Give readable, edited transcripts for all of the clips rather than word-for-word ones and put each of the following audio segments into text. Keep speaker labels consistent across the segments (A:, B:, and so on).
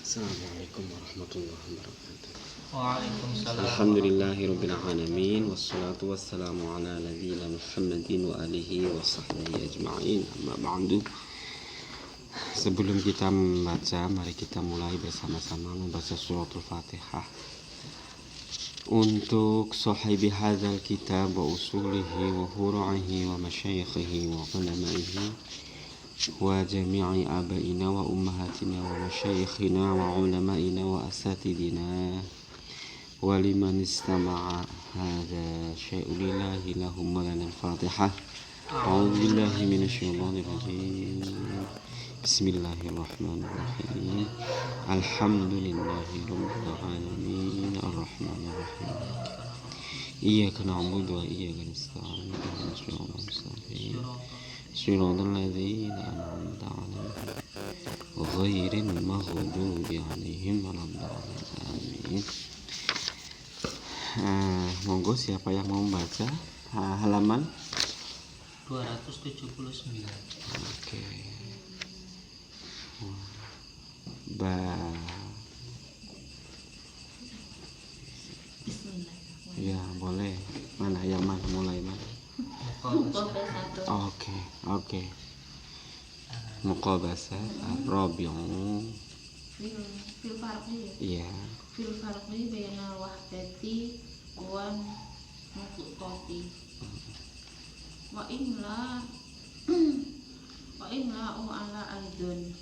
A: Assalamualaikum warahmatullahi wabarakatuh.
B: Waalaikumsalam.
A: Alhamdulillahirabbil alamin wassalatu wassalamu ala nabiyyina Muhammadin wa alihi wa sahbihi ajma'in. Amma ba'du. Sebelum kita membaca, mari kita mulai bersama-sama membaca suratul Fatihah. Untuk sahibi hadzal kitab wa usulihi wa furu'ihi wa masyayikhihi wa ulamaihi wa jami'i abaina wa ummahatina wa masyayikhina wa ulamaina wa asatidina wa liman istama'a hadha syai'u lillahi lahum wa lana al-fatihah. A'udzu billahi minasyaitonir rajim. Bismillahirrahmanirrahim. Alhamdulillahi rabbil alamin arrahmanir rahim. Iyyaka na'budu wa iyyaka nasta'in. Ihdinas siratal mustaqim. Shiratal ladzina an'amta 'alaihim ghairil maghdubi 'alaihim waladdallin. Monggo siapa yang mau membaca halaman
B: 279.
A: Oke. Ya boleh. Mana yang mana mulai mana? Oke. Muqabasat ar-rabi'u.
C: Fil farqi.
A: Iya.
C: Fil farqi bainal wahdati wan nuqtati. Wa imla ala aidun.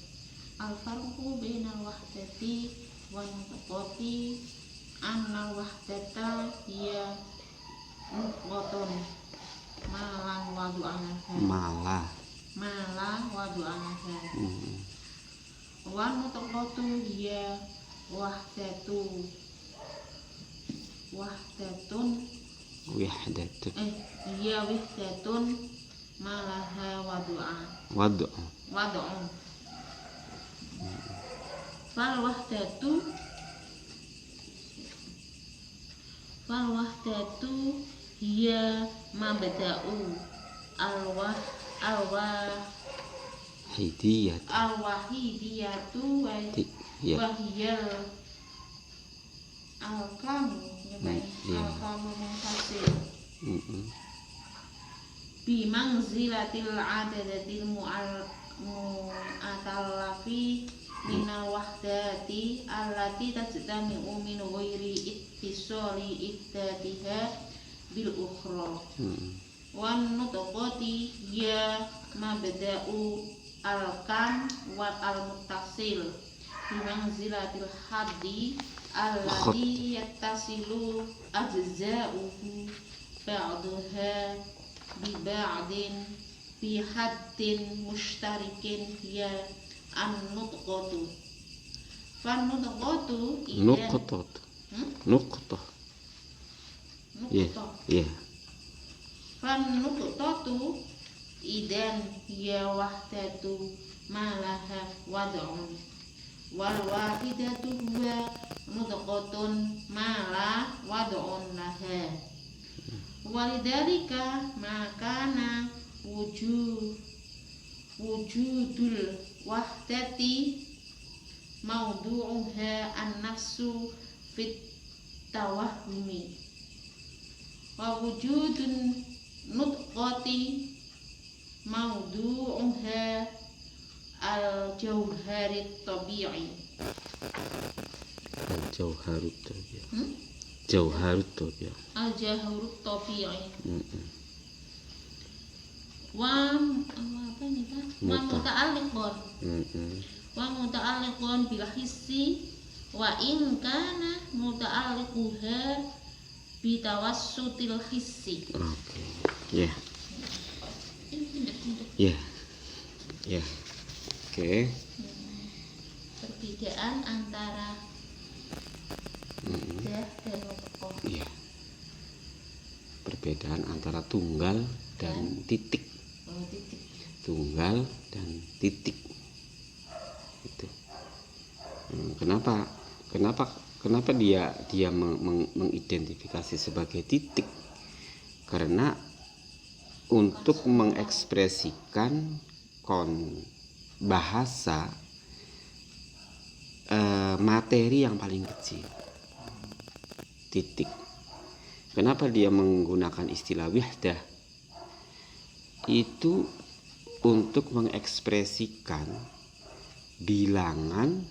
C: Al farqu bainal wahdati wan nuqtati annal wahdata hiya nuqtatun malah wadu anaha. Malah wadu anaha. Wan nuqtatu hiya wahdatun hiya wahdatun malaha wad'un fal wahdatu hiya mabda'u al-wahidiyatu wa hiyal al-kamu munfasil bi manzilatil adadatil mu'atallafi minal wahdati allati tajtami'u min ghairi ittisali iddatiha bil ukhra. Wan nutqati ya mabda'u al-kam wa al-muttasil bi manzilatil haddi allati yattasilu ajza'uhu ba'daha bi ba'din bi haddin mushtarikin ya an-nutqatu. Fan nutqatu
A: Nuqtah. Yeah.
C: Fan nuqtatu idan ya wahdatu malaha wad'un wal wahidatu huwa nutqatun mala wad'un laha. Walidhalika makana wujudul wahdati mawdu'uha an-nafsu fit tawahhumi wa wujudun nutqati mawdu'uha al-jauharit tabi'i.
A: Al-jauharut tabi'i.
C: Al-jauharut tabi'i. Wa muta'alliqun bil hissi wa in kana muta'alliquha bi tawassutil hissi.
A: Oke. Oke.
C: Perbedaan antara dah dan nuqtah.
A: Iya. Perbedaan antara tunggal dan titik. Tunggal dan titik. Itu. Kenapa dia mengidentifikasi sebagai titik? Karena untuk mengekspresikan bahasa materi yang paling kecil, titik. Kenapa dia menggunakan istilah wahdah? Itu untuk mengekspresikan bilangan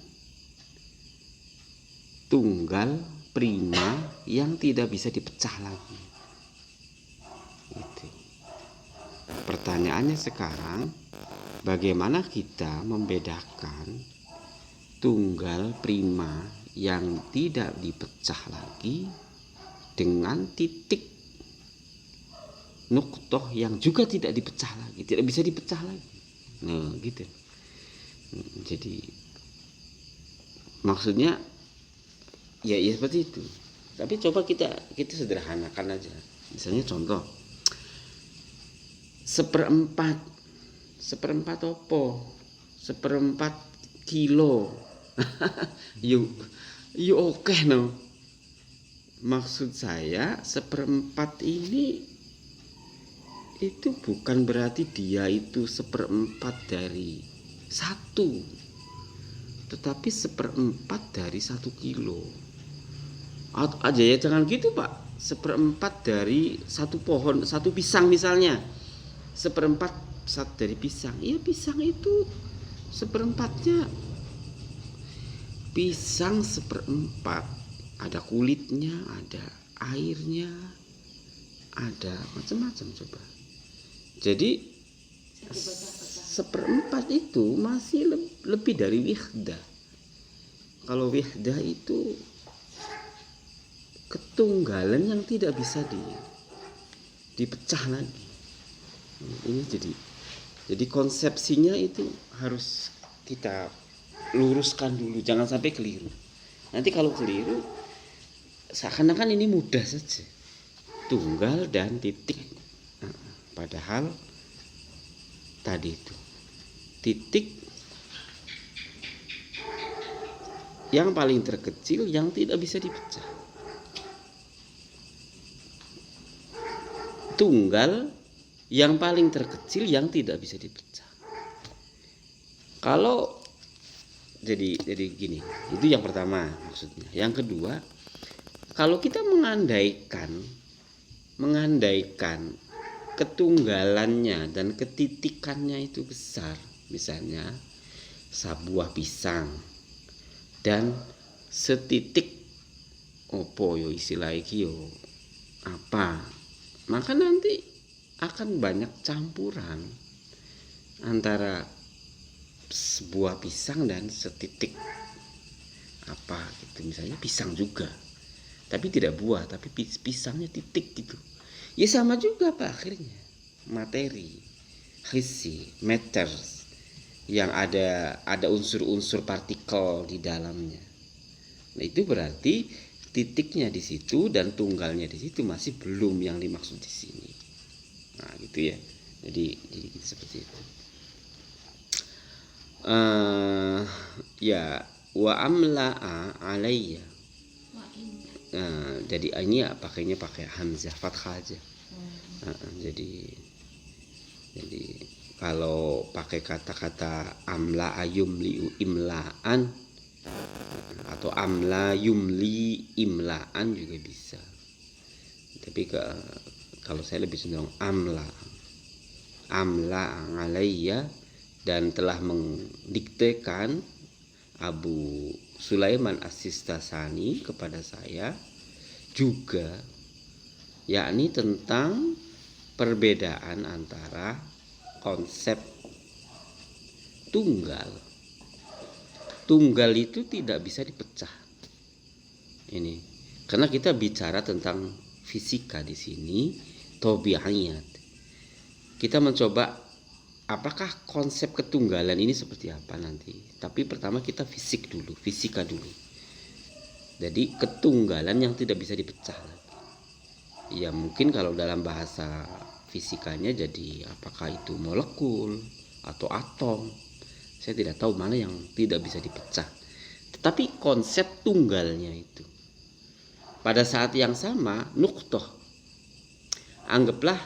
A: tunggal prima yang tidak bisa dipecah lagi. Itu. Pertanyaannya sekarang, bagaimana kita membedakan tunggal prima yang tidak dipecah lagi dengan titik nuktoh yang juga tidak dipecah lagi, tidak bisa dipecah lagi. Nah, gitu. Jadi maksudnya ya seperti itu. Tapi coba kita sederhanakan aja. Misalnya contoh, seperempat opo, seperempat kilo. yuk oke no. Maksud saya seperempat ini itu bukan berarti dia itu seperempat dari satu, tetapi seperempat dari 1 kilo aja ya. Jangan gitu Pak, seperempat dari satu pohon, satu pisang misalnya, seperempat dari pisang. Iya, pisang itu seperempatnya pisang seperempat, ada kulitnya, ada airnya, ada macam-macam. Coba, jadi seperempat itu masih lebih dari wihdah. Kalau wihdah itu ketunggalan yang tidak bisa dipecah lagi. Ini jadi konsepsinya itu harus kita luruskan dulu, jangan sampai keliru. Nanti kalau keliru seakan-akan ini mudah saja, tunggal dan titik. Padahal tadi itu titik yang paling terkecil yang tidak bisa dipecah, tunggal yang paling terkecil yang tidak bisa dipecah. Kalau jadi gini, itu yang pertama maksudnya. Yang kedua, kalau kita mengandaikan ketunggalannya dan ketitikannya itu besar, misalnya sebuah pisang dan setitik opo yo istilah iki yo apa, maka nanti akan banyak campuran antara sebuah pisang dan setitik apa gitu. Misalnya pisang juga tapi tidak buah, tapi pisangnya titik gitu. Ya sama juga Pak, akhirnya materi hissi, matters, yang ada unsur-unsur partikel di dalamnya. Nah, itu berarti titiknya di situ dan tunggalnya di situ masih belum yang dimaksud di sini. Nah, gitu ya. Jadi seperti itu. Ya wa amla'a alayya. Jadi ini ya pakai hamzah fathah aja. Jadi kalau pakai kata-kata amla yumli imlaan atau amla yumli imlaan juga bisa. Tapi kalau saya lebih cenderung amla alayya, dan telah mendiktekan Abu Sulaiman As-Sistasani kepada saya juga, yakni tentang perbedaan antara konsep tunggal. Tunggal itu tidak bisa dipecah. Ini karena kita bicara tentang fisika di sini, tabi'iyat. Kita mencoba apakah konsep ketunggalan ini seperti apa nanti. Tapi pertama kita fisika dulu. Jadi ketunggalan yang tidak bisa dipecah lagi. Ya mungkin kalau dalam bahasa fisikanya jadi apakah itu molekul atau atom. Saya tidak tahu mana yang tidak bisa dipecah. Tetapi konsep tunggalnya itu. Pada saat yang sama, nuqtoh. Anggaplah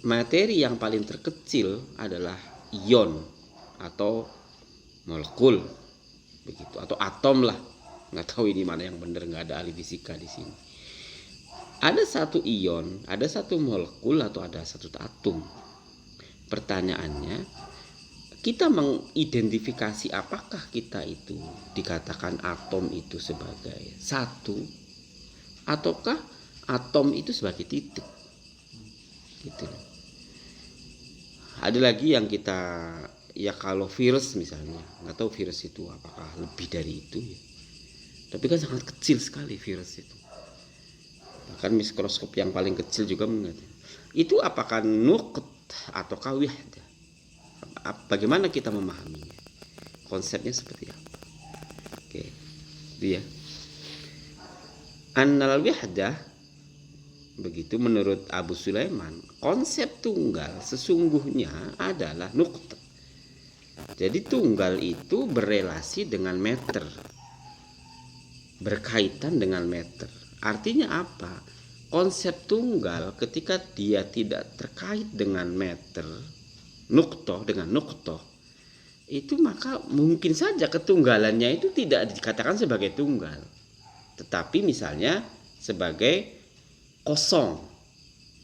A: materi yang paling terkecil adalah ion atau molekul. begitu, atau atom lah, nggak tahu ini mana yang benar, nggak ada ahli fisika di sini. Ada satu ion, ada satu molekul, atau ada satu atom. Pertanyaannya, kita mengidentifikasi apakah kita itu dikatakan atom itu sebagai satu, ataukah atom itu sebagai titik, gitu. Ada lagi yang kita, ya kalau virus misalnya, nggak tahu virus itu apakah lebih dari itu ya, tapi kan sangat kecil sekali virus itu. Bahkan mikroskop yang paling kecil juga mengatakan itu apakah nuqt ataukah wahdah. Bagaimana kita memahaminya? Konsepnya seperti apa? Oke, itu ya. Annal wahdah, begitu menurut Abu Sulaiman, konsep tunggal sesungguhnya adalah nuqt. Jadi tunggal itu berelasi dengan meter, berkaitan dengan meter. Artinya apa? Konsep tunggal ketika dia tidak terkait dengan meter, nuktoh dengan nuktoh, itu maka mungkin saja ketunggalannya itu tidak dikatakan sebagai tunggal, tetapi misalnya sebagai kosong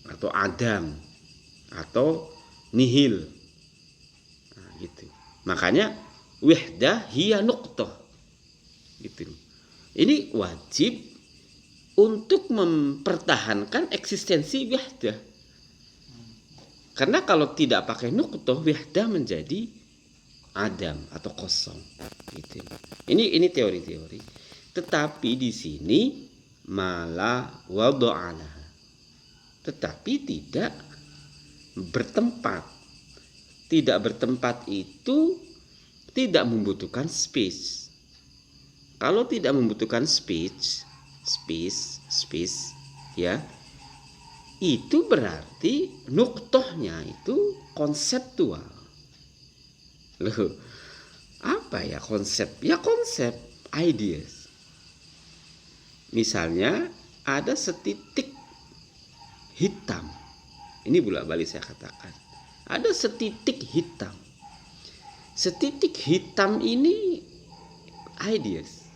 A: atau adam atau nihil. Nah, gitu. Makanya wahdah hiya nuktoh, gitu. Ini wajib untuk mempertahankan eksistensi wahdah. Karena kalau tidak pakai nuktoh, wahdah menjadi adam atau kosong. Gitu. Ini teori-teori. Tetapi di sini malah wada'ala. Tetapi tidak bertempat. Tidak bertempat itu tidak membutuhkan space. Kalau tidak membutuhkan space ya, itu berarti nuktohnya itu konseptual. Loh, apa ya konsep? Ya konsep, ideas. Misalnya ada setitik hitam. Ini bolak-balik saya katakan. Ada setitik hitam. Setitik hitam ini ideas.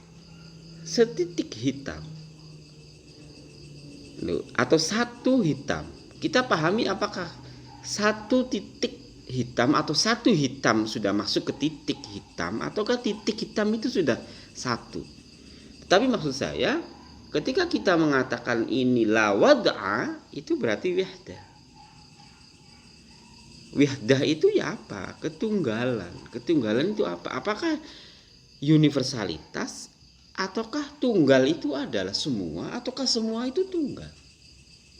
A: Setitik hitam. Atau satu hitam. Kita pahami apakah satu titik hitam atau satu hitam sudah masuk ke titik hitam, ataukah titik hitam itu sudah satu. Tapi maksud saya, ketika kita mengatakan ini la wad'a, itu berarti wahdah. Wahdah itu ya apa? Ketunggalan. Ketunggalan itu apa? Apakah universalitas, ataukah tunggal itu adalah semua, ataukah semua itu tunggal?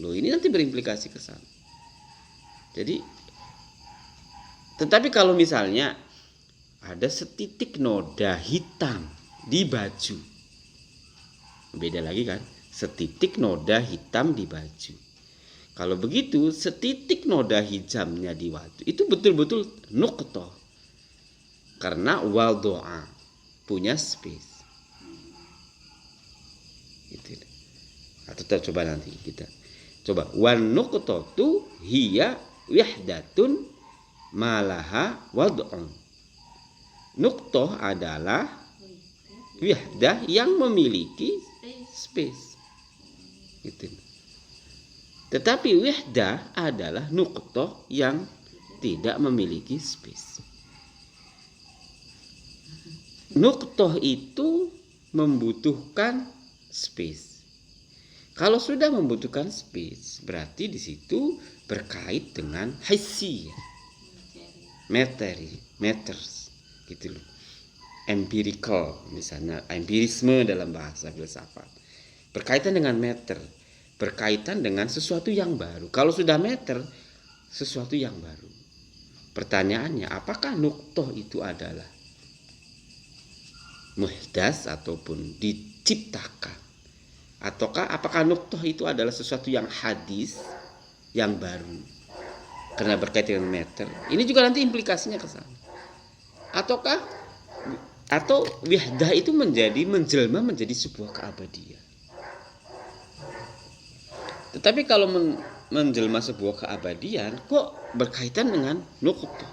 A: Loh, ini nanti berimplikasi ke sana. Jadi, tetapi kalau misalnya ada setitik noda hitam di baju, beda lagi kan? Setitik noda hitam di baju. Kalau begitu, setitik noda hitamnya di wajah itu betul-betul nuqtoh. Karena waldoa punya space. Gitu. Atau kita coba nanti kita coba wan nuqtatu hiya wahdatun malaha wad'un. Nuqtoh adalah wahdah yang memiliki space. Gitu. Tetapi wahdah adalah nuqtoh yang tidak memiliki space. Nuqtoh itu membutuhkan space. Kalau sudah membutuhkan space, berarti di situ berkait dengan hissi, matters, gitu loh. Empirical, misalnya empirisme dalam bahasa filsafat, berkaitan dengan matter, berkaitan dengan sesuatu yang baru. Kalau sudah matter, sesuatu yang baru. Pertanyaannya, apakah nuqtoh itu adalah muhdas ataupun diciptakan? Ataukah apakah nuqtoh itu adalah sesuatu yang hadis, yang baru, karena berkaitan dengan matter? Ini juga nanti implikasinya ke sana. Atau wahdah itu menjelma menjadi sebuah keabadian. Tetapi kalau menjelma sebuah keabadian, kok berkaitan dengan nuqtoh?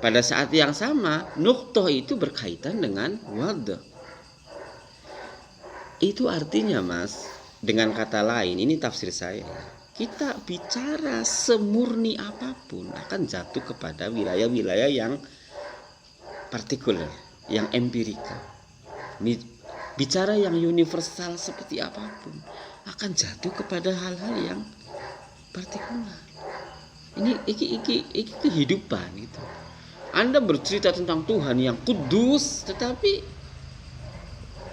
A: pada saat yang sama nuqtoh itu berkaitan dengan wad. Itu artinya Mas, dengan kata lain, ini tafsir saya, kita bicara semurni apapun akan jatuh kepada wilayah-wilayah yang partikular, yang empirikal. Bicara yang universal seperti apapun akan jatuh kepada hal-hal yang partikular. Ini kehidupan itu. Anda bercerita tentang Tuhan yang kudus, tetapi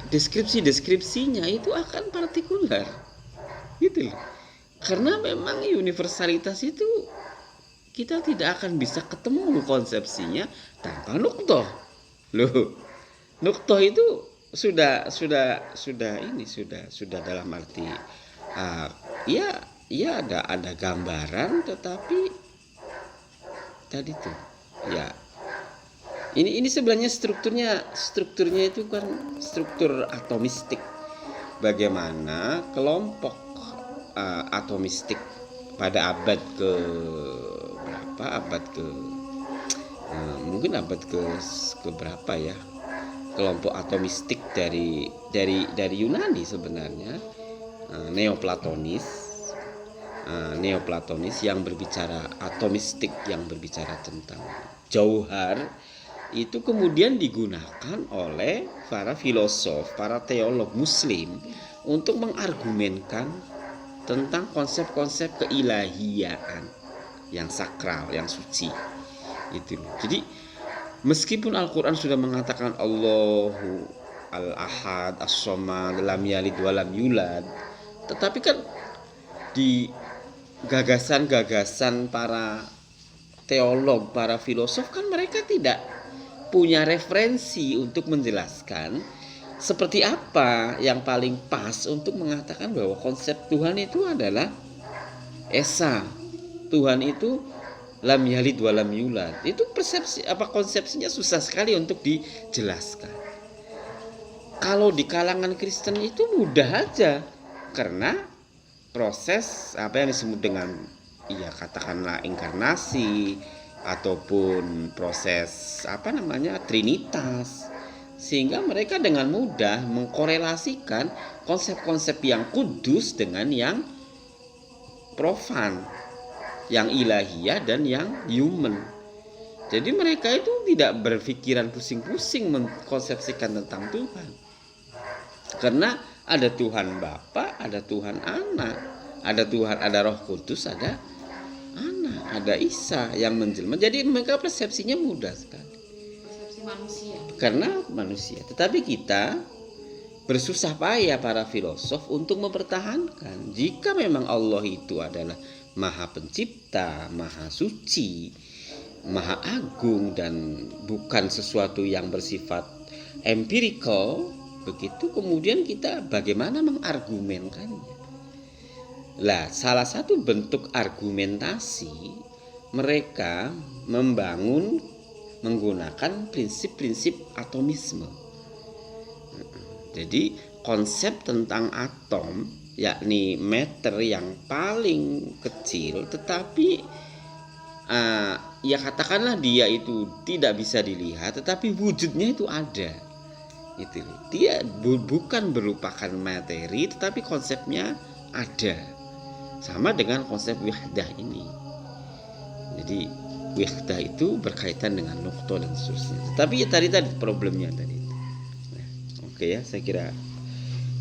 A: deskripsinya itu akan partikular, gitu loh. Karena memang universalitas itu kita tidak akan bisa ketemu konsepsinya tanpa nuqtoh. Loh, nuqtoh itu sudah dalam arti ya ada gambaran, tetapi tadi tuh ya ini sebenarnya strukturnya itu kan struktur atomistik. Bagaimana kelompok atomistik pada abad ke berapa? Mungkin abad ke berapa ya? Kelompok atomistik dari Yunani sebenarnya, Neoplatonis yang berbicara atomistik, yang berbicara tentang jauhar, itu kemudian digunakan oleh para filosof, para teolog muslim untuk mengargumenkan tentang konsep-konsep keilahian yang sakral, yang suci. Itu. Jadi meskipun Al-Qur'an sudah mengatakan Allahu Al-Ahad, As-Samad, lam yalid wa lam yulad, tetapi kan di gagasan-gagasan para teolog, para filosof kan mereka tidak punya referensi untuk menjelaskan seperti apa yang paling pas untuk mengatakan bahwa konsep Tuhan itu adalah esa. Tuhan itu lam yalid wa lam yulad. Itu konsepsinya susah sekali untuk dijelaskan. Kalau di kalangan Kristen itu mudah aja, karena proses apa yang disebut dengan katakanlah inkarnasi ataupun proses trinitas, sehingga mereka dengan mudah mengkorelasikan konsep-konsep yang kudus dengan yang profan, yang ilahiyah dan yang human. Jadi mereka itu tidak berpikiran pusing-pusing mengkonsepsikan tentang Tuhan, karena ada Tuhan Bapa, ada Tuhan Anak, ada Roh Kudus, ada Anak, ada Isa yang menjelma. Jadi mereka persepsinya mudah sekali. Persepsi manusia. Karena manusia. Tetapi kita bersusah payah para filosof untuk mempertahankan jika memang Allah itu adalah Maha Pencipta, Maha Suci, Maha Agung, dan bukan sesuatu yang bersifat empirical. Begitu kemudian kita bagaimana mengargumenkannya? Lah, salah satu bentuk argumentasi mereka menggunakan prinsip-prinsip atomisme. Jadi konsep tentang atom, yakni matter yang paling kecil, tetapi katakanlah dia itu tidak bisa dilihat, tetapi wujudnya itu ada. Itu dia bukan merupakan materi, tetapi konsepnya ada. Sama dengan konsep wihdah ini. Jadi wihdah itu berkaitan dengan nuqtoh dan seterusnya. Tetapi tadi problemnya tadi. Oke ya, saya kira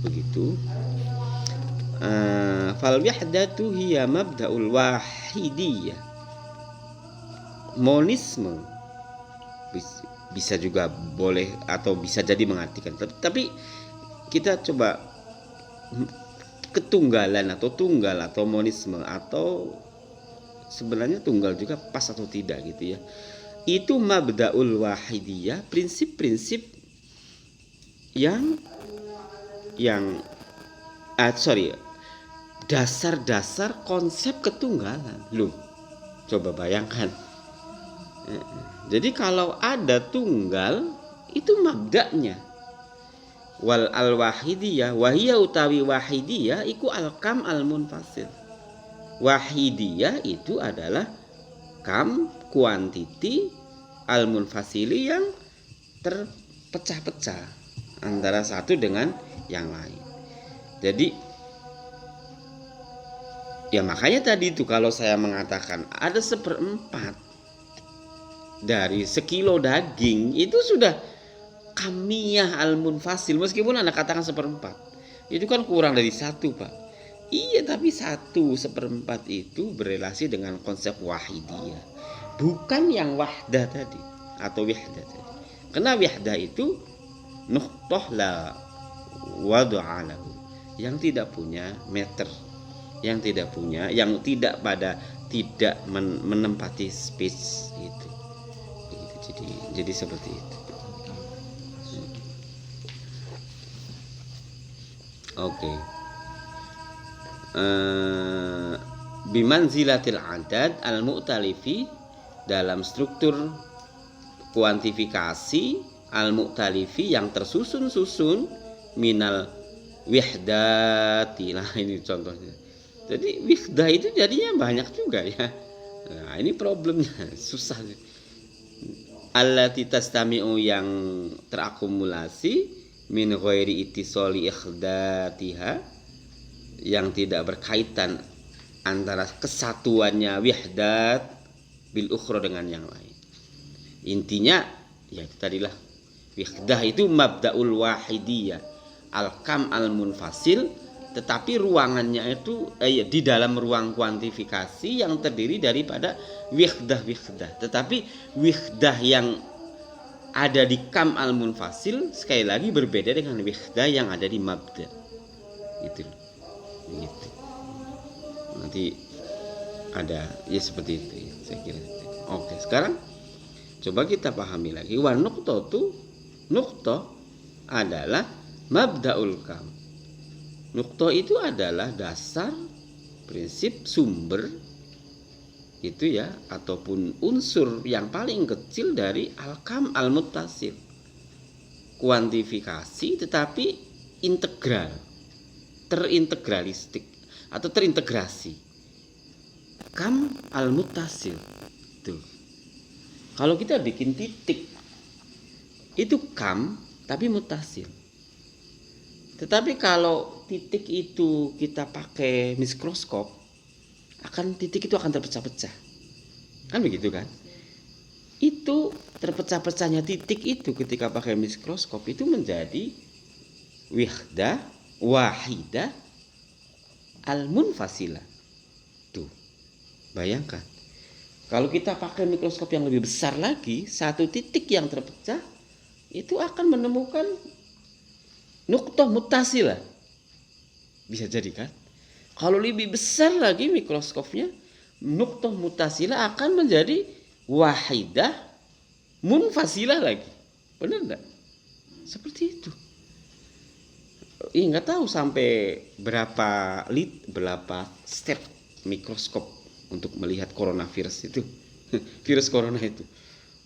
A: begitu. Fal wihdatu hiya mabda'ul wahidiyah. Monisme bisa juga boleh atau bisa jadi mengartikan, tapi kita coba ketunggalan atau tunggal atau monisme, atau sebenarnya tunggal juga pas atau tidak gitu ya. Itu mabda'ul wahidiyah, prinsip-prinsip dasar-dasar konsep ketunggalan. Loh, coba bayangkan. Jadi kalau ada tunggal, itu mabda'nya. Wal al-wahidiyah, wahiyah utawi wahidiyah iku al-kam al-munfasil. Wahidiyah itu adalah kam, kuantiti al-munfasili yang terpecah-pecah antara satu dengan yang lain. Jadi ya makanya tadi itu kalau saya mengatakan ada 1/4 dari sekilo daging itu sudah kamiyah al-munfasil, meskipun Anda katakan 1/4 itu kan kurang dari 1, Pak. Iya, tapi 1/4 itu berelasi dengan konsep wahidiyah, bukan yang wahdah tadi atau wihdah tadi. Karena wihdah itu nuqtah la wadu'a lahu, yang tidak punya meter, yang tidak menempati space itu. Jadi seperti itu. Oke. Bimanzilatil adad al-mu'talifi, dalam struktur kuantifikasi al-mu'talifi yang tersusun-susun minal wihdati. Nah, ini contohnya. Jadi wihdah itu jadinya banyak juga ya. Nah, ini problemnya, susah. Allati tastami'u, yang terakumulasi, min ghairi ittisali ikhdatiha, yang tidak berkaitan antara kesatuannya wihdat bil ukhra dengan yang lain. Intinya ya itu tadilah, wihdah itu mabda'ul wahidiyah al-kam al-munfasil, tetapi ruangannya itu di dalam ruang kuantifikasi yang terdiri daripada wihdah-wihdah. Tetapi wihdah yang ada di kam al-munfasil sekali lagi berbeda dengan wihdah yang ada di mabda. Gitu. Nanti ada ya seperti itu ya, saya kira. Oke, sekarang coba kita pahami lagi. Wa nuqtah adalah mabda'ul kam. Nuqtah itu adalah dasar, prinsip, sumber itu ya, ataupun unsur yang paling kecil dari al-kam al-muttasil, kuantifikasi tetapi integral, terintegralistik atau terintegrasi. Kam al-muttasil tuh. Kalau kita bikin titik itu kam tapi muttasil. Tetapi kalau titik itu kita pakai mikroskop, titik itu akan terpecah-pecah. Kan begitu kan? Itu terpecah-pecahnya titik itu ketika pakai mikroskop itu menjadi wihdah wahidah al-munfasilah. Tuh. Bayangkan. Kalau kita pakai mikroskop yang lebih besar lagi, satu titik yang terpecah itu akan menemukan nuqtah muttasilah. Bisa jadi kan? Kalau lebih besar lagi mikroskopnya, nuqtah muttasilah akan menjadi wahidah munfasilah lagi. Benar enggak? Seperti itu. Enggak tahu sampai berapa step mikroskop untuk melihat coronavirus itu. Virus corona itu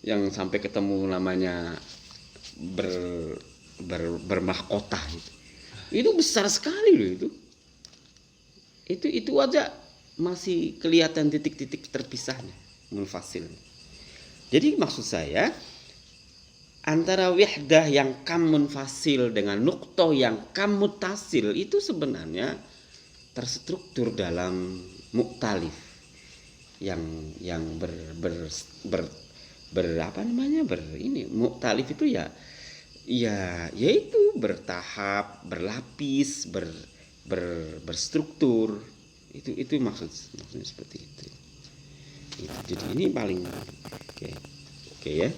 A: yang sampai ketemu namanya bermahkota itu. Itu besar sekali loh itu. Itu aja masih kelihatan titik-titik terpisahnya, munfasil. Jadi maksud saya antara wihdah yang kam munfasil dengan nuqtah yang kam muttasil itu sebenarnya terstruktur dalam mu'talif yang mu'talif itu yaitu bertahap, berlapis, berstruktur. Itu maksudnya seperti itu. Jadi ini paling oke ya.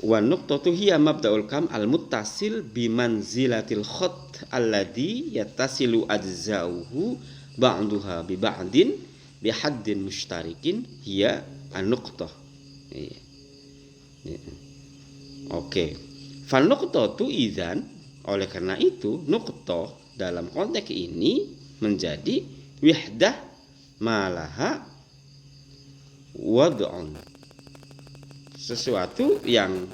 A: Wa nuqtatu hiya mabda'ul kam al-muttasil bi manzilatil khat alladhi yattasilu ajza'uhu ba'duha bi ba'din bi haddin mushtarikin hiya an-nuqtah. Oke. Fal nuqtatu idzan, oleh karena itu nuqtah dalam konteks ini menjadi wihdah malaha wad'un, sesuatu yang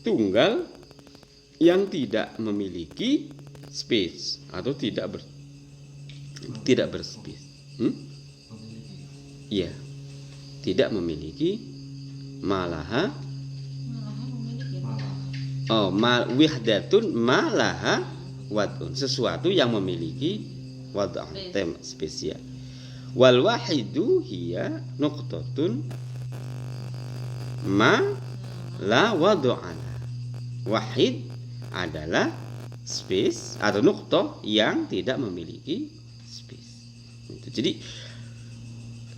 A: tunggal yang tidak memiliki space atau tidak berspace. Iya. tidak memiliki malaha.
C: Malahan memiliki.
A: Wihdatun malaha wad'un, sesuatu yang memiliki wad'an, tema spesial. Wal wahidu hiya nuqtatun ma la wad'ana. Wahid adalah space atau nuqtah yang tidak memiliki space. Jadi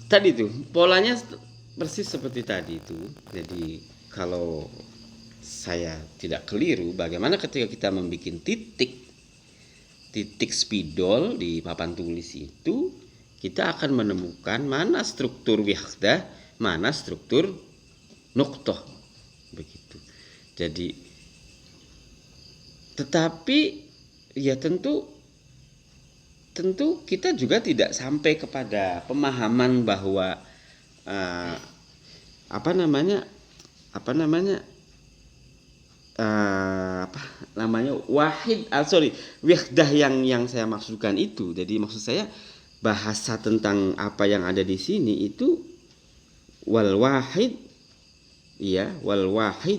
A: tadi itu polanya persis seperti tadi itu. Jadi kalau saya tidak keliru, bagaimana ketika kita membuat titik spidol di papan tulis itu, kita akan menemukan mana struktur wihdah, mana struktur nuqtah, begitu. Jadi tetapi ya tentu kita juga tidak sampai kepada pemahaman bahwa wihdah yang saya maksudkan itu. Jadi maksud saya bahasa tentang apa yang ada di sini itu wal wahid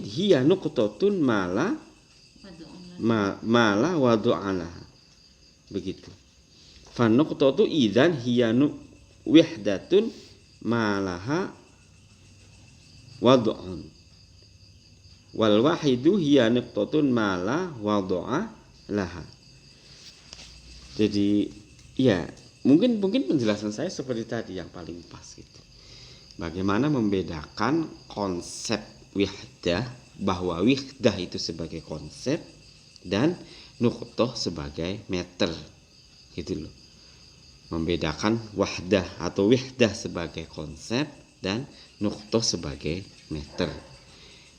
A: hiya nuqtatun mala wadu'ala, begitu. Fa nuqtatu idzan hiya wihdatun malaha wadu'un wal wahidu hiya nuqtatun mala wadu'a laha. Jadi ya mungkin penjelasan saya seperti tadi yang paling pas gitu. Bagaimana membedakan konsep wihdah, bahwa wihdah itu sebagai konsep dan nuqtah sebagai meter, gitu loh. Membedakan wahdah atau wihdah sebagai konsep dan nuqtah sebagai meter.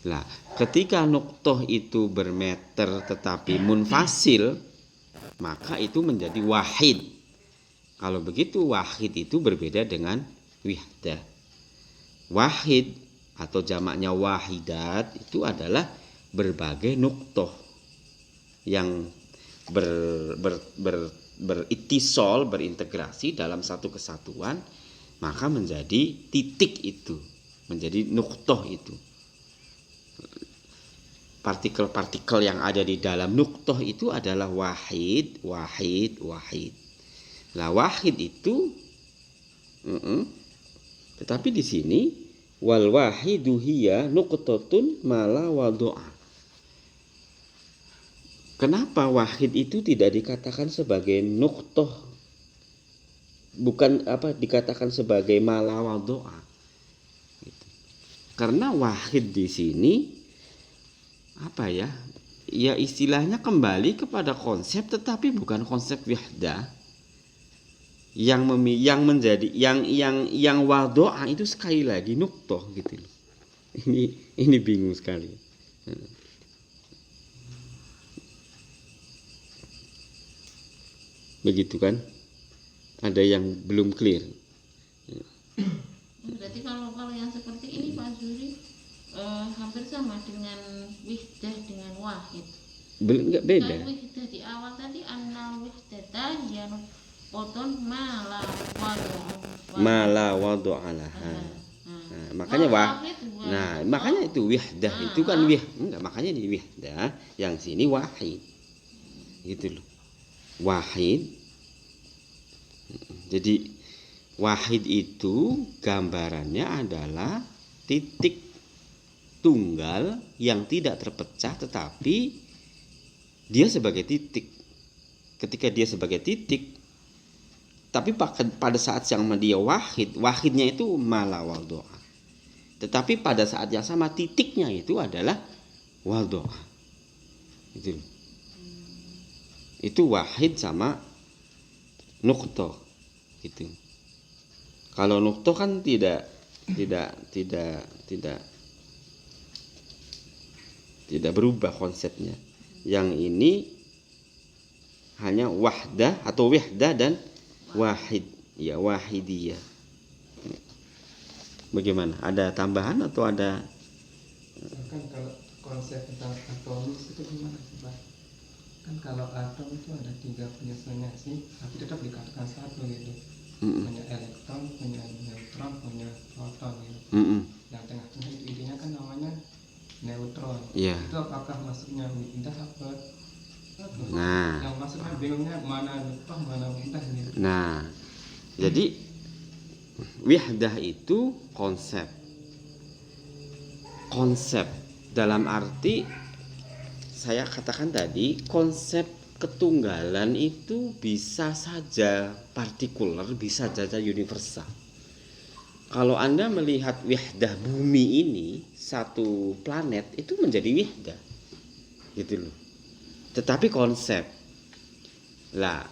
A: Nah, ketika nuqtah itu bermeter tetapi munfasil, maka itu menjadi wahid. Kalau begitu wahid itu berbeda dengan wihdah. Wahid atau jamaknya wahidat itu adalah berbagai nuqtah yang beritisol, berintegrasi dalam satu kesatuan, maka menjadi titik itu, menjadi nuqtah itu. Partikel-partikel yang ada di dalam nuqtah itu adalah wahid. Lah wahid itu tetapi di sini wal wahidu hiya nuqtatun mala wadu'a. Kenapa wahid itu tidak dikatakan sebagai nuqtah, bukan dikatakan sebagai mala wadu'a? Karena wahid di sini ya istilahnya kembali kepada konsep, tetapi bukan konsep wihdah. Yang menjadi yang wadu'a itu sekali lagi nuqtah, gitu loh. Ini bingung sekali. Begitu kan? Ada yang belum clear.
C: Berarti kalau yang seperti ini Pak Zuri hampir sama dengan wihdah dengan wahid.
A: Enggak beda.
C: Kan wihdah di awal tadi annal wihdata ya nuqtatun mala wadu'alah. Makanya makanya itu wihdah itu kan makanya di wihdah yang sini wahid. Gitu loh. Wahid. Jadi wahid itu gambarannya adalah titik tunggal yang tidak terpecah, tetapi dia sebagai titik. Ketika dia sebagai titik, tapi pada saat yang dia wahidnya itu mala wadu'a. Tetapi pada saat yang sama titiknya itu adalah wadu'a. Itu wahid sama nuqtah, gitu. Kalau nuqtah kan tidak berubah konsepnya. Yang ini hanya wahdah atau wihdah dan wahid, ya wahidiyah. Bagaimana? Ada tambahan atau ada?
B: Kan kalau konsep tentang atomis itu gimana sih, Pak? Kan kalau atom itu ada 3 penyusunnya sih, tapi tetap dikatakan satu gitu. Punya elektron, punya neutron, punya proton gitu. Yang tengah-tengah itu intinya kan namanya neutron.
C: Iya.
B: Itu apakah masuknya wihdah apa?
C: Nah.
B: Yang masuknya bingungnya mana nutfah mana wihdah ini.
C: Nah, jadi wihdah itu konsep dalam arti saya katakan tadi, konsep ketunggalan itu bisa saja partikular, bisa saja universal. Kalau Anda melihat wihdah bumi ini, satu planet itu menjadi wihdah, gitu loh. Tetapi konsep, lah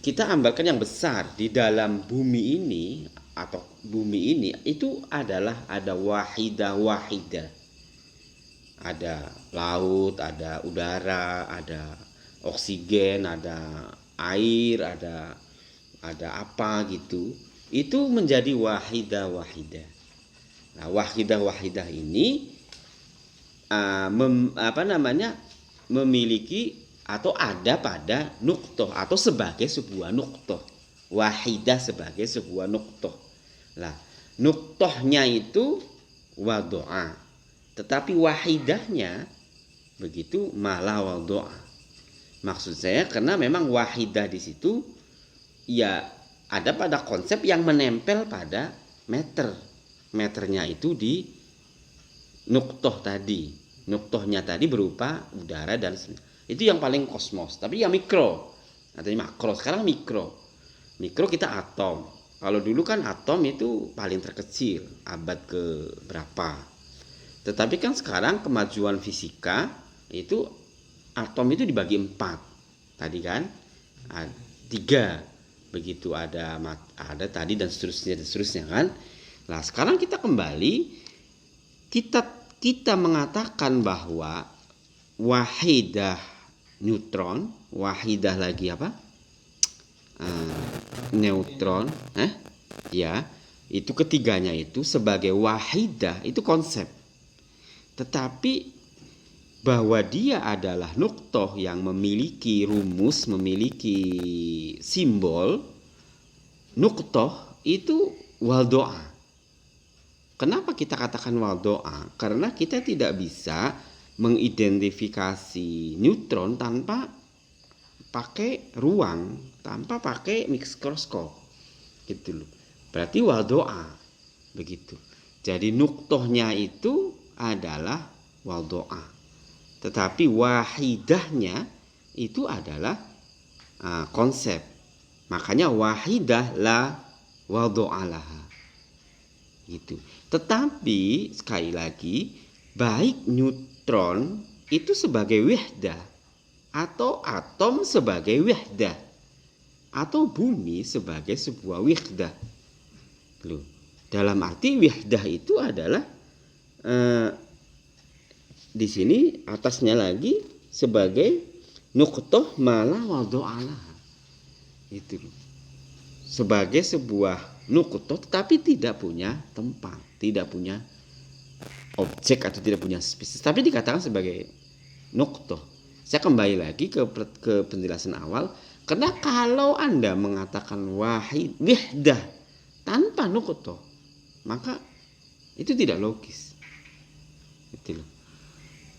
C: kita ambilkan yang besar di dalam bumi ini atau bumi ini itu adalah ada wahidah, ada laut, ada udara, ada oksigen, ada air, ada apa gitu. Itu menjadi wahidah. Nah, wahidah ini memiliki atau ada pada nuktoh atau sebagai sebuah nuktoh. Wahidah sebagai sebuah nuktoh. Nah, nuktohnya itu wado'a, tetapi wahidahnya begitu malah wado'a. Maksud saya karena memang wahidah di situ ya ada pada konsep yang menempel pada meternya itu di nuktoh tadi. Nuktohnya tadi berupa udara dan itu yang paling kosmos. Tapi yang mikro, artinya makro. Sekarang mikro kita atom. Kalau dulu kan atom itu paling terkecil, abad ke berapa. Tetapi kan sekarang kemajuan fisika itu atom itu dibagi 4. Tadi kan 3. Begitu ada tadi dan seterusnya kan. Nah, sekarang kita kembali kita mengatakan bahwa wahidah neutron, wahidah lagi apa? Neutron, ya, itu ketiganya itu sebagai wahidah itu konsep. Tetapi bahwa dia adalah nuktoh yang memiliki rumus, memiliki simbol, nuktoh itu waldoa. Kenapa kita katakan waldoa? Karena kita tidak bisa mengidentifikasi neutron tanpa pakai ruang, tanpa pakai mikroskop, gitu loh. Berarti waldoa, begitu. Jadi nuktohnya itu adalah waldoa, tetapi wahidahnya itu adalah konsep. Makanya wahidah la waldoa laha, gitu. Tetapi sekali lagi, baik neutron itu sebagai wihdah, atau atom sebagai wihdah, atau bumi sebagai sebuah wihdah. Loh, dalam arti wihdah itu adalah di sini atasnya lagi sebagai nuktoh malah wado'alah. Itu loh. Sebagai sebuah nuktoh tetapi tidak punya tempat, tidak punya objek atau tidak punya spesies, tapi dikatakan sebagai nuktoh. Saya kembali lagi ke penjelasan awal, karena kalau Anda mengatakan wihdah tanpa nuktoh, maka itu tidak logis. Itu loh.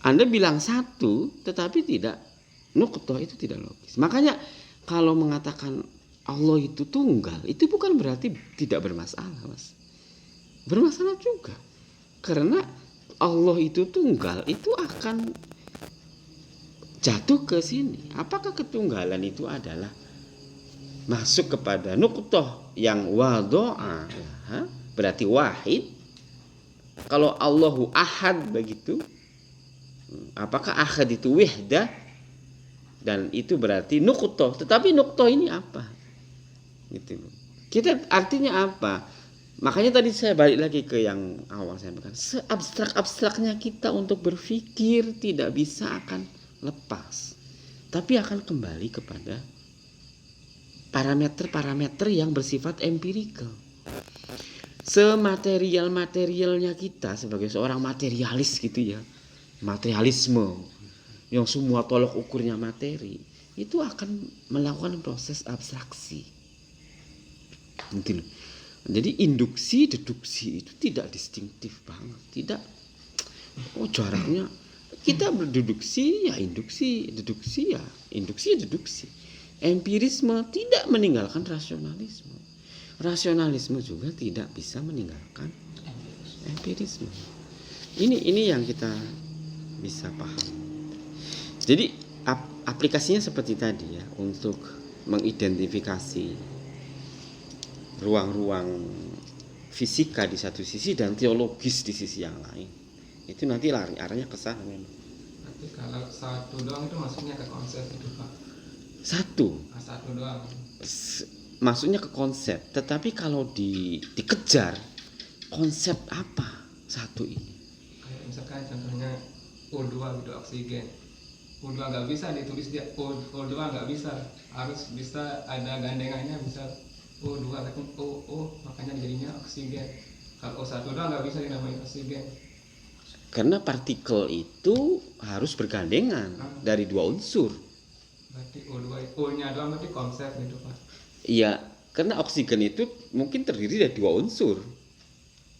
C: Anda bilang satu tetapi tidak nuktoh, itu tidak logis. Makanya kalau mengatakan Allah itu tunggal, itu bukan berarti tidak bermasalah, Mas. Bermasalah juga. Karena Allah itu tunggal, itu akan jatuh ke sini. Apakah ketunggalan itu adalah masuk kepada nuktoh yang wado'a, berarti wahid? Kalau Allahu ahad begitu, apakah ahad itu wihdah? Dan itu berarti nuktoh. Tetapi nuktoh ini apa? Gitu. Kita artinya apa? Makanya tadi saya balik lagi ke yang awal saya katakan, seabstrak-abstraknya kita untuk berpikir tidak bisa akan lepas, tapi akan kembali kepada parameter-parameter yang bersifat empirikal. Sematerial-materialnya kita sebagai seorang materialis gitu ya, materialisme yang semua tolok ukurnya materi, itu akan melakukan proses abstraksi. Mungkin Jadi induksi, deduksi itu tidak distintif banget, tidak. Oh jaraknya kita berdeduksi ya induksi, deduksi ya induksi, deduksi. Empirisme tidak meninggalkan rasionalisme. Rasionalisme juga tidak bisa meninggalkan empirisme. Ini yang kita bisa paham. Jadi aplikasinya seperti tadi ya, untuk mengidentifikasi ruang-ruang fisika di satu sisi dan teologis di sisi yang lain. Itu nanti arahnya ke sana memang.
B: Tapi kalau satu doang itu maksudnya ke konsep itu Pak.
C: Satu
B: Doang.
C: Maksudnya ke konsep, tetapi kalau dikejar konsep apa satu ini?
B: Kayak misalkan contohnya O2 gitu, oksigen. O2 nggak bisa ditulis dia O2 nggak bisa, harus bisa ada gandengannya, bisa O2 tapi O makanya jadinya oksigen. Kalau O1 doang nggak bisa dinamain oksigen.
C: Karena partikel itu harus bergandengan dari dua unsur.
B: Berarti O-nya doang berarti konsep gitu Pak.
C: Iya, karena oksigen itu mungkin terdiri dari dua unsur,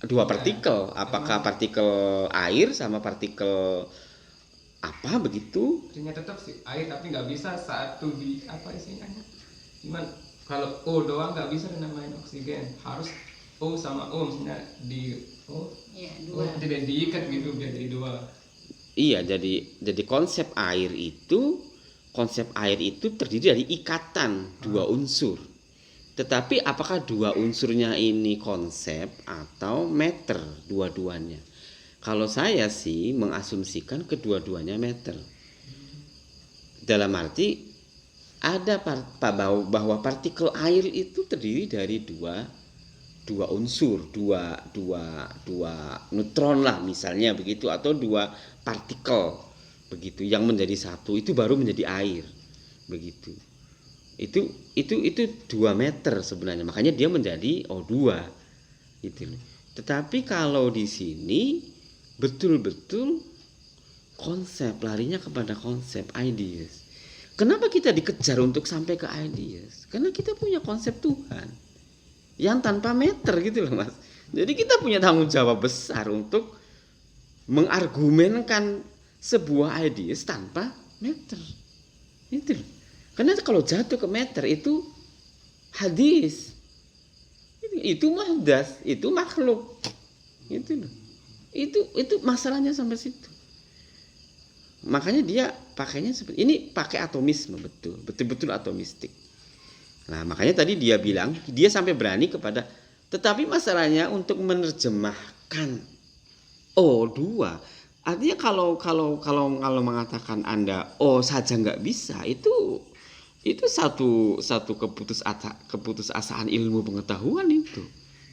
C: dua partikel. Apakah partikel air sama partikel apa begitu?
B: Artinya tetap sih air, tapi nggak bisa satu di apa istilahnya. Cuman kalau O doang nggak bisa dinamain oksigen, harus O sama O misalnya di O, tidak diikat gitu biar jadi dua.
C: Iya, jadi konsep air itu terdiri dari ikatan dua unsur. Tetapi apakah dua unsurnya ini konsep atau meter dua-duanya? Kalau saya sih mengasumsikan kedua-duanya meter. Dalam arti ada bahwa partikel air itu terdiri dari dua unsur, dua neutron lah misalnya begitu, atau dua partikel begitu yang menjadi satu, itu baru menjadi air begitu. Itu 2 meter sebenarnya, makanya dia menjadi O2 gitu. Tetapi kalau di sini betul-betul konsep, larinya kepada konsep ideas. Kenapa kita dikejar untuk sampai ke ideas? Karena kita punya konsep Tuhan yang tanpa meter gitu loh Mas. Jadi kita punya tanggung jawab besar untuk mengargumenkan sebuah ideas tanpa meter. Itu loh. Karena kalau jatuh ke meter itu hadis, itu mahdas, itu makhluk, itu loh. Itu masalahnya sampai situ. Makanya dia pakainya seperti ini, pakai atomisme, betul-betul atomistik. Nah makanya tadi dia bilang dia sampai berani kepada, tetapi masalahnya untuk menerjemahkan O2. Artinya kalau mengatakan Anda O saja nggak bisa, itu satu keputusasaan ilmu pengetahuan itu.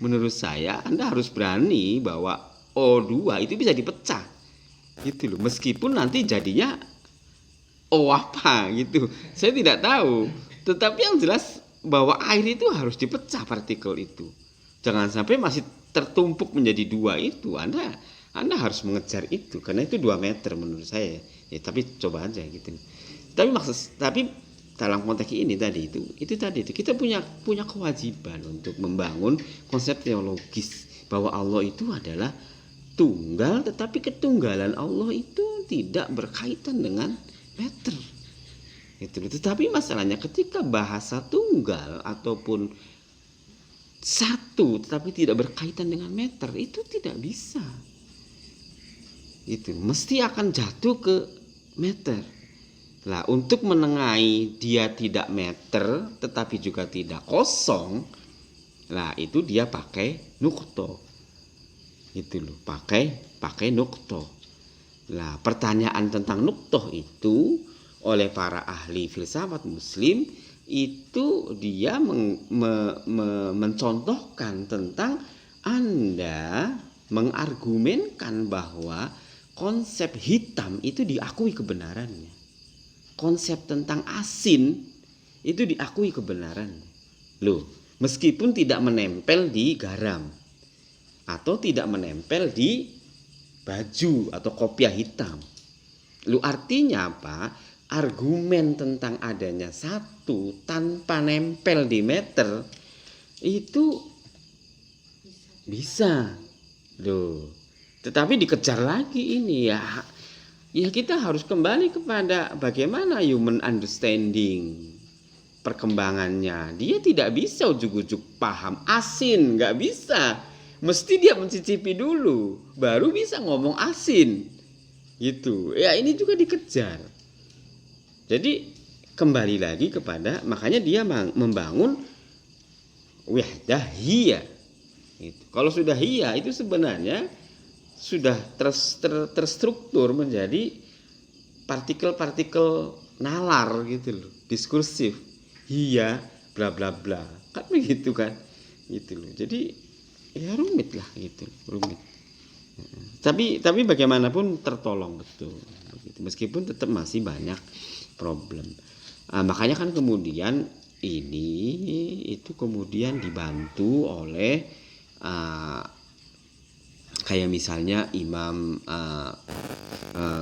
C: Menurut saya Anda harus berani bahwa O2 itu bisa dipecah. Gitu loh. Meskipun nanti jadinya O apa gitu. Saya tidak tahu. Tetapi yang jelas bahwa air itu harus dipecah partikel itu. Jangan sampai masih tertumpuk menjadi dua itu. Anda harus mengejar itu karena itu 2 meter menurut saya. Ya, tapi coba aja gitu. Tapi dalam konteks ini tadi itu kita punya kewajiban untuk membangun konsep teologis bahwa Allah itu adalah tunggal, tetapi ketunggalan Allah itu tidak berkaitan dengan meter. Itu. Tetapi masalahnya ketika bahasa tunggal ataupun satu tetapi tidak berkaitan dengan meter, itu tidak bisa. Itu mesti akan jatuh ke meter. Lah untuk menengahi dia tidak meter tetapi juga tidak kosong, lah itu dia pakai nukto. Itu loh, pakai nukto. Lah pertanyaan tentang nukto itu oleh para ahli filsafat muslim itu dia mencontohkan tentang Anda mengargumenkan bahwa konsep hitam itu diakui kebenarannya. Konsep tentang asin itu diakui kebenarannya. Loh, meskipun tidak menempel di garam atau tidak menempel di baju atau kopiah hitam. Loh, artinya apa? Argumen tentang adanya satu tanpa nempel di meter itu Bisa. Loh. Tetapi dikejar lagi ini ya. Ya kita harus kembali kepada bagaimana human understanding perkembangannya. Dia tidak bisa ujuk-ujuk paham asin, nggak bisa. Mesti dia mencicipi dulu, baru bisa ngomong asin. Gitu. Ya ini juga dikejar. Jadi kembali lagi kepada, makanya dia membangun wahdah hiya. Gitu. Kalau sudah hiya itu sebenarnya sudah terstruktur menjadi partikel-partikel nalar gitu loh, diskursif. Hiya bla bla bla. Kan begitu kan? Gitu loh. Jadi ya rumit lah gitu, rumit. Tapi bagaimanapun tertolong betul. Meskipun tetap masih banyak problem. Makanya kan kemudian ini itu kemudian dibantu oleh kayak misalnya Imam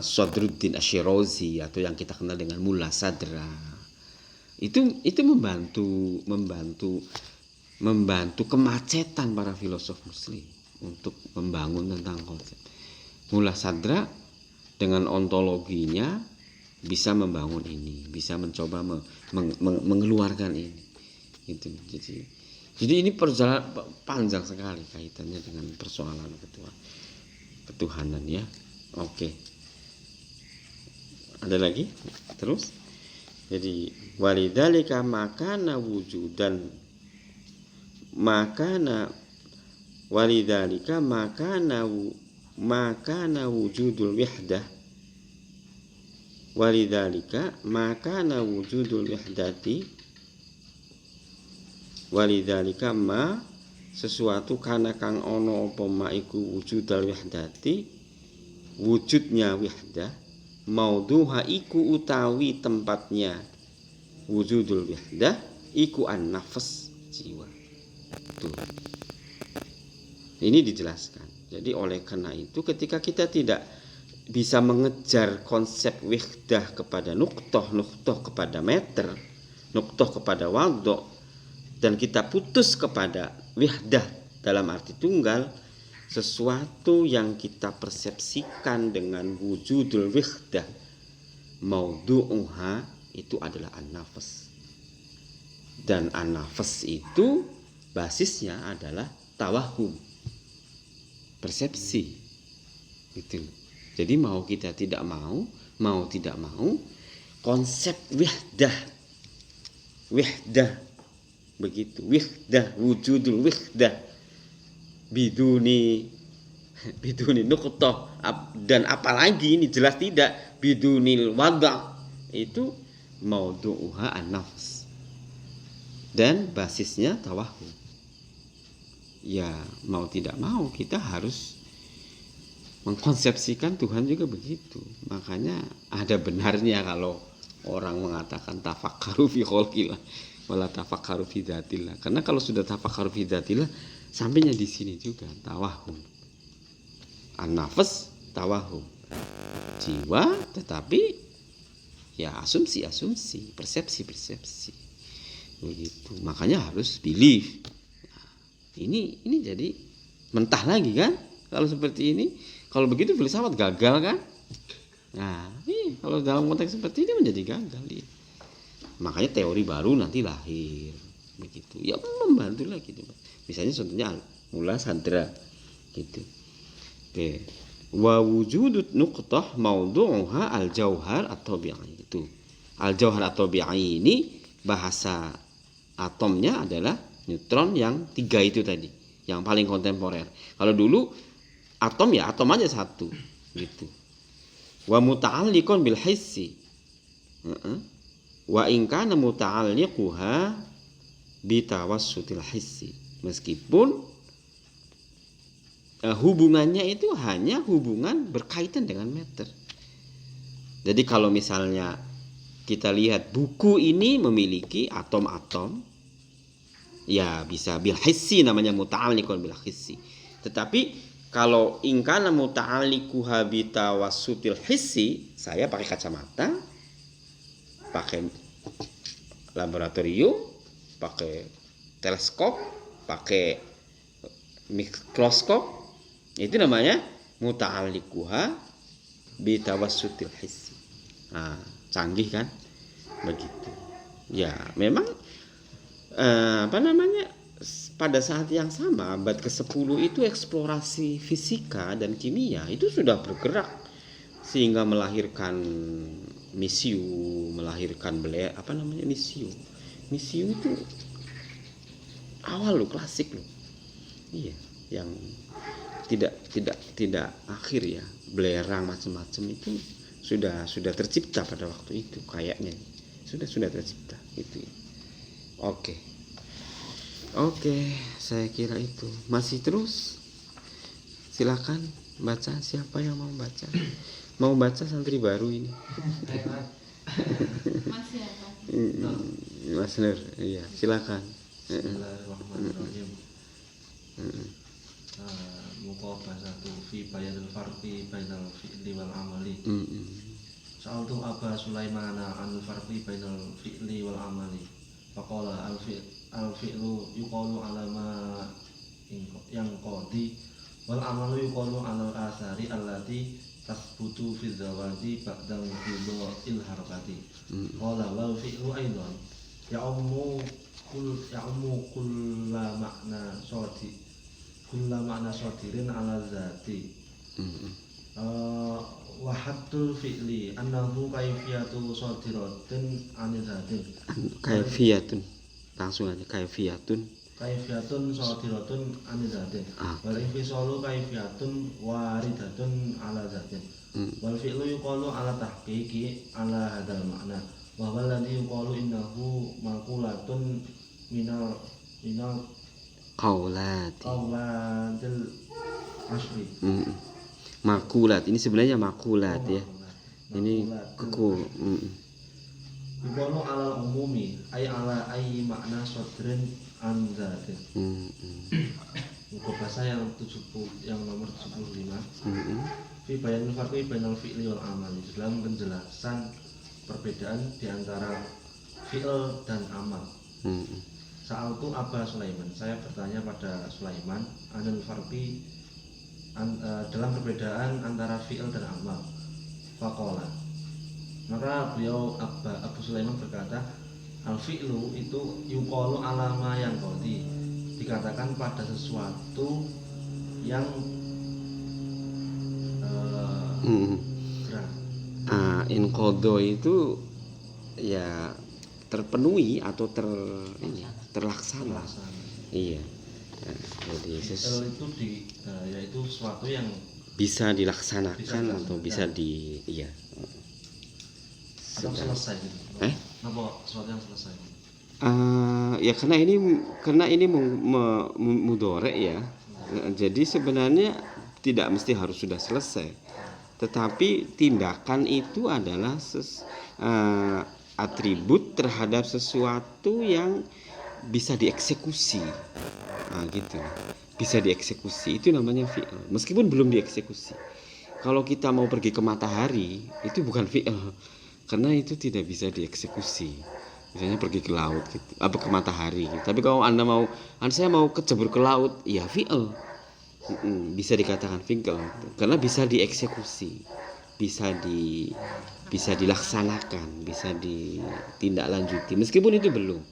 C: Sadruddin Asyirazi atau yang kita kenal dengan Mulla Sadra. Itu membantu kemacetan para filosof muslim untuk membangun tentang konsep. Mulla Sadra dengan ontologinya bisa membangun ini, bisa mencoba mengeluarkan ini. Gitu. Jadi ini perjalanan panjang sekali kaitannya dengan persoalan ketuhanan ya. Oke. Ada lagi? Terus? Jadi walidzalika makana wujudan walidzalika makana wujudul wahdah walidzalika makana wujudul wahdati walidzalika ma sesuatu kana kang ono apa ma iku wujudul wahdati wujudnya wahdah maudhuha iku utawi tempatnya wujudul wahdah iku an-nafs jiwa. Tuh. Ini dijelaskan. Jadi oleh karena itu ketika kita tidak bisa mengejar konsep wahdah kepada nuqtoh kepada meter, nuqtoh kepada wadhu, dan kita putus kepada wahdah dalam arti tunggal, sesuatu yang kita persepsikan dengan wujudul wahdah maudhu'uha itu adalah an-nafs. Dan an-nafs itu basisnya adalah tawahum, persepsi. Gitu. Jadi mau kita tidak mau tidak mau, konsep wahdah begitu, wahdah, wujudul wahdah biduni nuqtah, dan apalagi ini jelas tidak bidunil wada', itu maudhu'uha an-nafs dan basisnya tawahum. Ya mau tidak mau kita harus mengkonsepsikan Tuhan juga begitu. Makanya ada benarnya kalau orang mengatakan tafakkaru fi khalqillah wala tafakkaru fi dzatillah. Karena kalau sudah tafakkaru fi dzatillah sampainya di sini juga tawahum. An-nafs tawahum. Jiwa tetapi ya asumsi, persepsi. Begitu. Makanya harus belief. Ini jadi mentah lagi kan? Kalau seperti ini, kalau begitu filsafat gagal kan? Nah, kalau dalam konteks seperti ini menjadi gagal. Makanya teori baru nanti lahir, begitu. Ya membantu lagi, gitu. Misalnya contohnya Mulla Sadra, gitu. Oke. Wa wujudut nuqtah maudhu'uha al-jauhar at-tabi'i itu. Al-jauhar at-tabi'i ini bahasa atomnya adalah neutron yang 3 itu tadi, yang paling kontemporer. Kalau dulu atom ya atom aja satu, gitu. Wa muta'alliqun bil hissi. Wa in kana muta'alliquha bi tawassutil hissi. Meskipun hubungannya itu hanya hubungan berkaitan dengan meter. Jadi kalau misalnya kita lihat buku ini memiliki atom-atom, ya bisa bil hissi, namanya muta'alliqun bil hissi. Tetapi kalau ingkana muta'alliquha bi tawassutil hissi, saya pakai kacamata, pakai laboratorium, pakai teleskop, pakai mikroskop, itu namanya muta'alliquha bitawassutil hissi. Nah, canggih kan? Begitu. Ya, memang pada saat yang sama abad ke-10 itu eksplorasi fisika dan kimia itu sudah bergerak sehingga melahirkan misiu, melahirkan misiu. Misiu itu awal loh, klasik loh. Iya, yang tidak akhir ya, belerang macam-macam itu sudah tercipta pada waktu itu kayaknya. Sudah tercipta itu ya. Oke, saya kira itu. Masih terus? Silakan baca, siapa yang mau baca? Mau baca santri baru ini.
D: Masih apa?
C: Mas Nur, iya, silakan.
E: Bismillahirrahmanirrahim. Muqabasatu fi bayanil farqi bainal fi'li wal amali. Sa'altu Aba Sulaimana anil farqi bainal fi'li wal amali. Faqala al-fi'lu yuqalu ala ma yang qadi wal amalu yuqalu ala al-athari allati tasbutu fi zawati ba'dal il harakati. Qala wal fi'lu aidan ya'ummu kulla makna sodirin ala zati. Wahatul fi'li annahu kaifiyatu sodiratin anizatin.
C: Kaifiyatun, langsung aja kaifiyatun
E: Sodiratun anizatin. Wal infisalu kaifiyatun waridatun ala zatin. Wal fi'lu yuqalu ala tahqiqi ala hadal makna. Wa huwa alladhi yuqalu innahu maqulatun minal qaulatil asri.
C: Makulat, ini sebenarnya makulat ya. Ini keku.
E: Yuqalu ala umumi ay ala ay makna sodrin anzatin. Buku bahasa yang nomor 75. Fi bayanil farqi bainal fi'li wal amali, dalam penjelasan perbedaan di antara fi'il dan amal. Sa'altu Aba Sulaiman, saya bertanya pada Sulaiman anil farqi dalam perbedaan antara fi'il dan amal. Faqala, maka beliau Abu Sulaiman berkata, al-fi'lu itu yuqalu alama yang qadi, dikatakan pada sesuatu yang gerak.
C: Inqadha itu ya terpenuhi atau terlaksana. Iya. Jadi
E: fi'il itu yaitu sesuatu yang
C: bisa dilaksanakan atau bisa
E: atau selesai gitu. Apa sesuatu yang selesai?
C: Ya karena ini mudhari ya. Jadi sebenarnya tidak mesti harus sudah selesai. Tetapi tindakan itu adalah atribut terhadap sesuatu yang bisa dieksekusi. Gitu. Bisa dieksekusi, itu namanya fi'il. Meskipun belum dieksekusi. Kalau kita mau pergi ke matahari, itu bukan fi'il. Karena itu tidak bisa dieksekusi. Misalnya pergi ke laut gitu, ke matahari gitu. Tapi kalau saya mau kecebur ke laut, ya fi'il. Bisa dikatakan fi'il karena bisa dieksekusi. Bisa dilaksanakan, bisa ditindaklanjuti meskipun itu belum.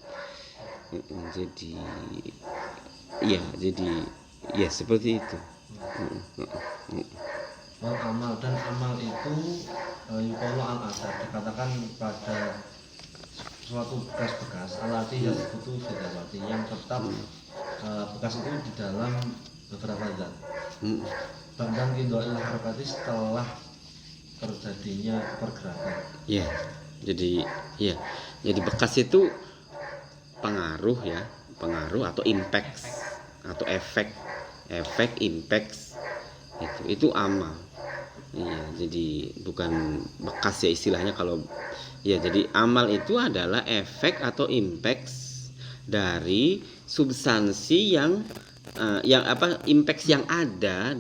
C: Jadi seperti itu.
E: Amal dan amal itu yuqalu al-asar, dikatakan pada suatu bekas-bekas alati yang butuh fidawati, yang tetap bekas itu di dalam beberapa zat. Bahkan qinda'il harakati, setelah terjadinya pergerakan.
C: Jadi bekas itu pengaruh atau impact atau efek impact itu amal. Jadi bukan bekas ya istilahnya kalau jadi amal itu adalah efek atau impact dari substansi yang impact yang ada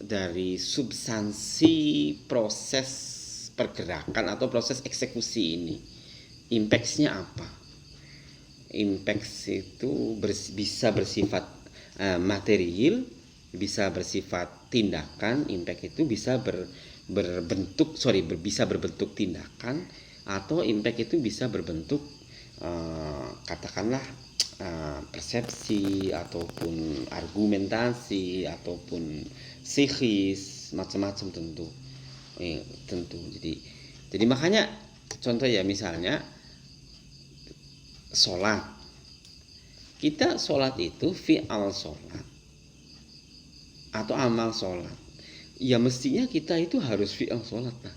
C: dari substansi proses pergerakan atau proses eksekusi ini. Impactnya apa? Impact itu bisa bersifat material, bisa bersifat tindakan. Impact itu bisa bisa berbentuk tindakan, atau impact itu bisa berbentuk katakanlah persepsi ataupun argumentasi ataupun psikis, macam-macam tentu. Jadi makanya contoh ya, misalnya sholat. Kita sholat itu fi'al sholat atau amal sholat. Ya mestinya kita itu harus fi'al sholat lah.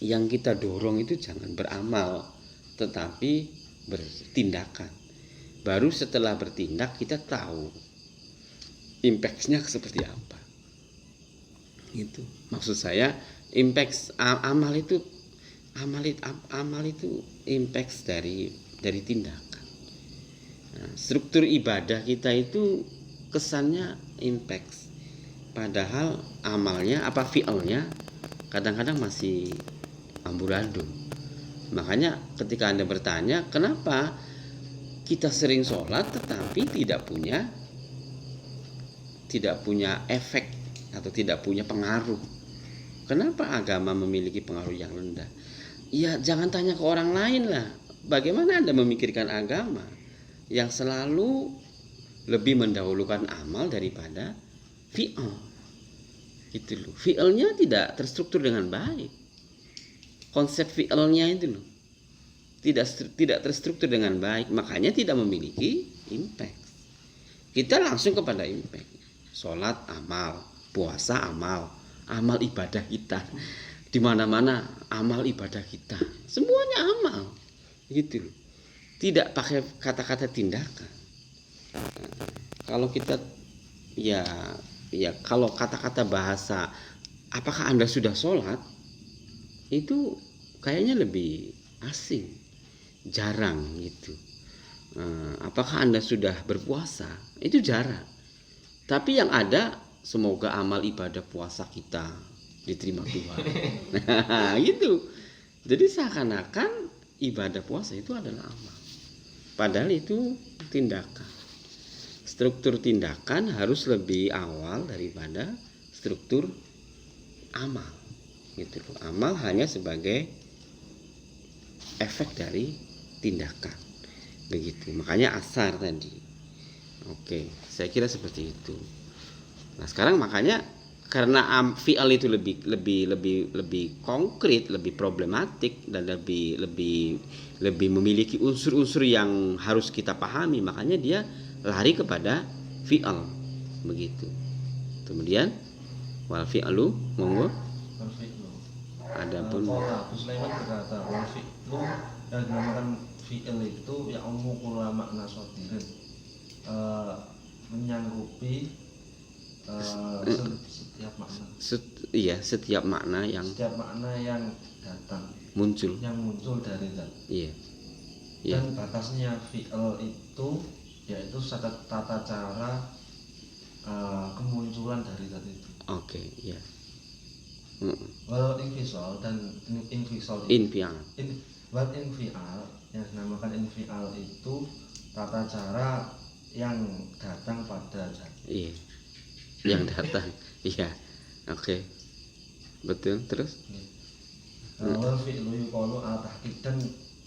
C: Yang kita dorong itu jangan beramal, tetapi bertindakan. Baru setelah bertindak kita tahu impact-nya seperti apa. Itu maksud saya, impact amal itu impact dari tindakan. Nah, struktur ibadah kita itu kesannya impact, padahal amalnya fi'alnya kadang-kadang masih amburadul. Makanya ketika Anda bertanya kenapa kita sering sholat tetapi tidak punya efek atau tidak punya pengaruh, kenapa agama memiliki pengaruh yang rendah? Ya jangan tanya ke orang lain lah. Bagaimana Anda memikirkan agama yang selalu lebih mendahulukan amal daripada fi'al? Itu loh. Fi'alnya tidak terstruktur dengan baik. Konsep fi'alnya itu loh tidak terstruktur dengan baik, makanya tidak memiliki impact. Kita langsung kepada impact. Sholat amal, puasa amal ibadah kita. Di mana-mana amal ibadah kita. Semuanya amal. Gitu loh. Tidak pakai kata-kata tindakan. Kalau kita ya kalau kata-kata bahasa apakah Anda sudah sholat, itu kayaknya lebih asing, jarang gitu. Apakah Anda sudah berpuasa, itu jarang. Tapi yang ada semoga amal ibadah puasa kita diterima Tuhan. Nah, gitu. Jadi seakan-akan ibadah puasa itu adalah amal, padahal itu tindakan. Struktur tindakan harus lebih awal daripada struktur amal. Gitu. Amal hanya sebagai efek dari tindakan. Begitu. Makanya asar tadi. Oke, saya kira seperti itu. Nah, sekarang makanya karena fi'al itu lebih konkret, lebih problematik dan lebih memiliki unsur-unsur yang harus kita pahami, makanya dia lari kepada fi'al. Begitu. Kemudian wal fi'lu monggo. Adapun
E: Abu Sulaiman berkata wal fi'lu yang dinamakan fi'il itu ya umukul makna sodirin, menyangkupi setiap makna.
C: Setiap makna
E: yang datang,
C: muncul
E: dari zat.
C: Iya.
E: Dan batasnya fi'il itu yaitu tata cara kemunculan dari zat itu.
C: Oke, ya.
E: Wal infisal dan infisal
C: Infial.
E: Wal infial yang dinamakan infial itu tata cara yang datang pada zat.
C: Iya. Yang datang. Iya. Oke. Betul, terus?
E: Wal fi'lu yuqalu ala tahqiq, dan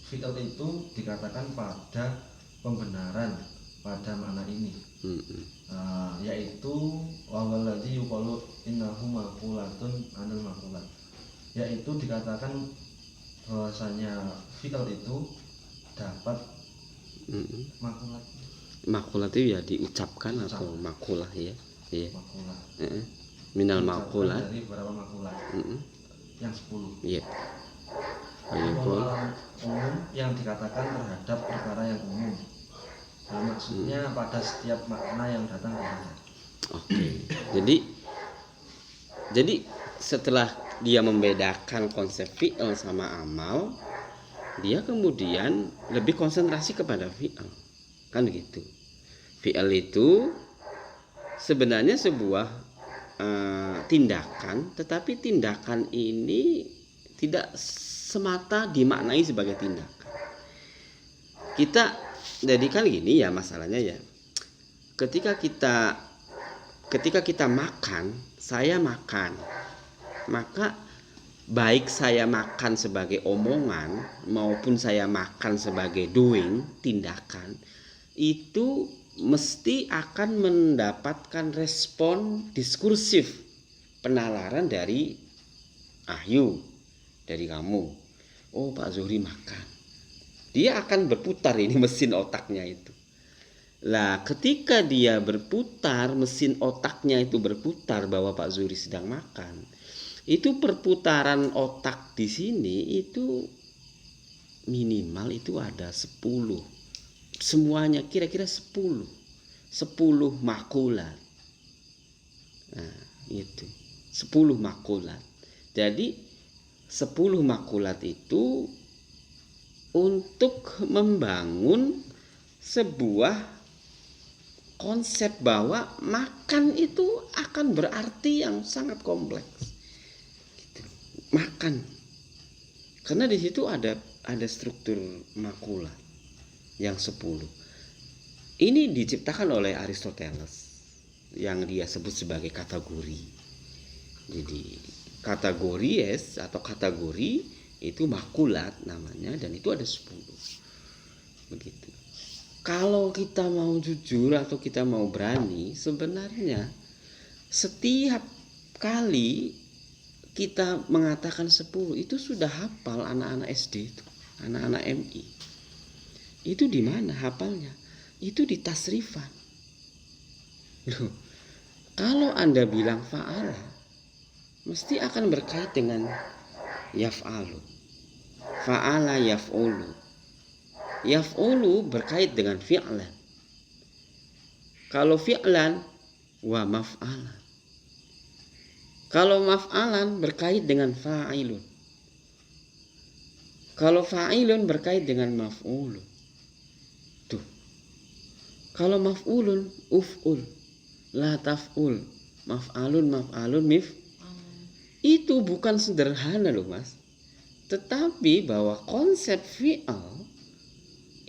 E: fi'il itu dikatakan pada pembenaran pada makna ini. Yaitu wawaladzi yuqalu innahu maqulatun anil maqulat, yaitu dikatakan bahwasanya fi'il itu dapat makulat.
C: Makulat itu ya diucapkan atau makulah ya. Iya.
E: Makulat.
C: Minal makulat.
E: Dari beberapa makulat. Yang 10.
C: Iya.
E: Umum yang dikatakan terhadap perkara yang umum. Nah, maksudnya pada setiap makna yang datang kepada.
C: Oke. Jadi setelah dia membedakan konsep fi'il sama amal, dia kemudian lebih konsentrasi kepada fi'il. Kan gitu. Fi'il itu sebenarnya sebuah tindakan, tetapi tindakan ini tidak semata dimaknai sebagai tindakan. Kita jadi kan gini ya masalahnya ya. ketika kita makan, saya makan, maka baik saya makan sebagai omongan maupun saya makan sebagai doing, tindakan, itu mesti akan mendapatkan respon diskursif, penalaran dari Ahyu, dari kamu. Oh, Pak Zuhri makan. Dia akan berputar ini mesin otaknya itu. Lah, ketika dia berputar, mesin otaknya itu berputar bahwa Pak Zuhri sedang makan. Itu perputaran otak di sini itu minimal itu ada 10. Semuanya kira-kira 10 makulat. Nah, itu 10 makulat. Jadi 10 makulat itu untuk membangun sebuah konsep bahwa makan itu akan berarti yang sangat kompleks. Makan, karena di situ ada struktur makula yang 10. Ini diciptakan oleh Aristoteles yang dia sebut sebagai kategori. Jadi kategories atau kategori itu makulat namanya, dan itu ada 10. Begitu. Kalau kita mau jujur atau kita mau berani, sebenarnya setiap kali kita mengatakan 10 itu sudah hafal anak-anak SD itu, anak-anak MI. Itu di mana hafalnya? Itu di tasrifan. Loh, kalau Anda bilang fa'ala, mesti akan berkait dengan yaf'alu. Fa'ala yaf'ulu. Yaf'ulu berkait dengan fi'lan. Kalau fi'lan wa maf'alan. Kalau maf'alan berkait dengan fa'ilun. Kalau fa'ilun berkait dengan maf'ulun. Tuh. Kalau maf'ulun uf'ul, la taf'ul, maf'alun mif. Itu bukan sederhana loh Mas. Tetapi bahwa konsep fi'al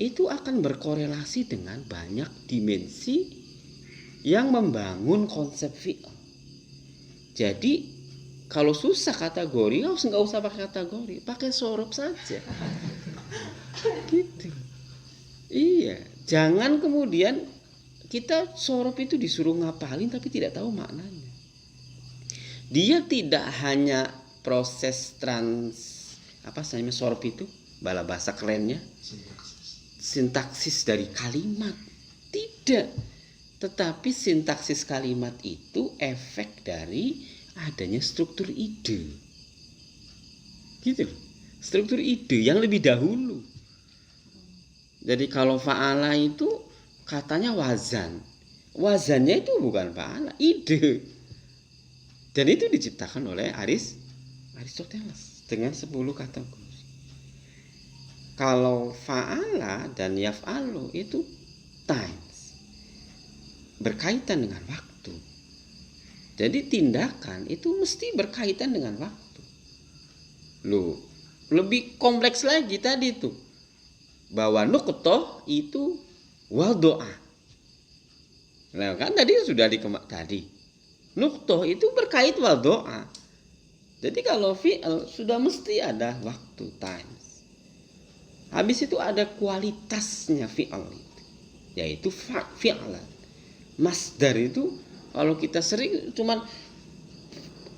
C: itu akan berkorelasi dengan banyak dimensi yang membangun konsep fi'al. Jadi kalau susah kategori, nggak usah pakai kategori, pakai sorob saja. Gitu. Iya, jangan kemudian kita sorob itu disuruh ngapalin tapi tidak tahu maknanya. Dia tidak hanya proses sorob itu, bala bahasa kerennya, sintaksis dari kalimat, tidak. Tetapi sintaksis kalimat itu efek dari adanya struktur ide. Gitu. Struktur ide yang lebih dahulu. Jadi kalau fa'ala itu katanya wazan. Wazannya itu bukan fa'ala, ide. Dan itu diciptakan oleh Aristoteles dengan 10 kategori. Kalau fa'ala dan yaf'alu itu time, berkaitan dengan waktu. Jadi tindakan itu mesti berkaitan dengan waktu. Loh, lebih kompleks lagi tadi tuh. Bahwa nuqtoh itu wadoa. Nah kan tadi sudah tadi. Nuqtoh itu berkait wadoa. Jadi kalau fi'al sudah mesti ada waktu, time. Habis itu ada kualitasnya fi'al itu, yaitu fi'alan. Masdar itu kalau kita sering cuman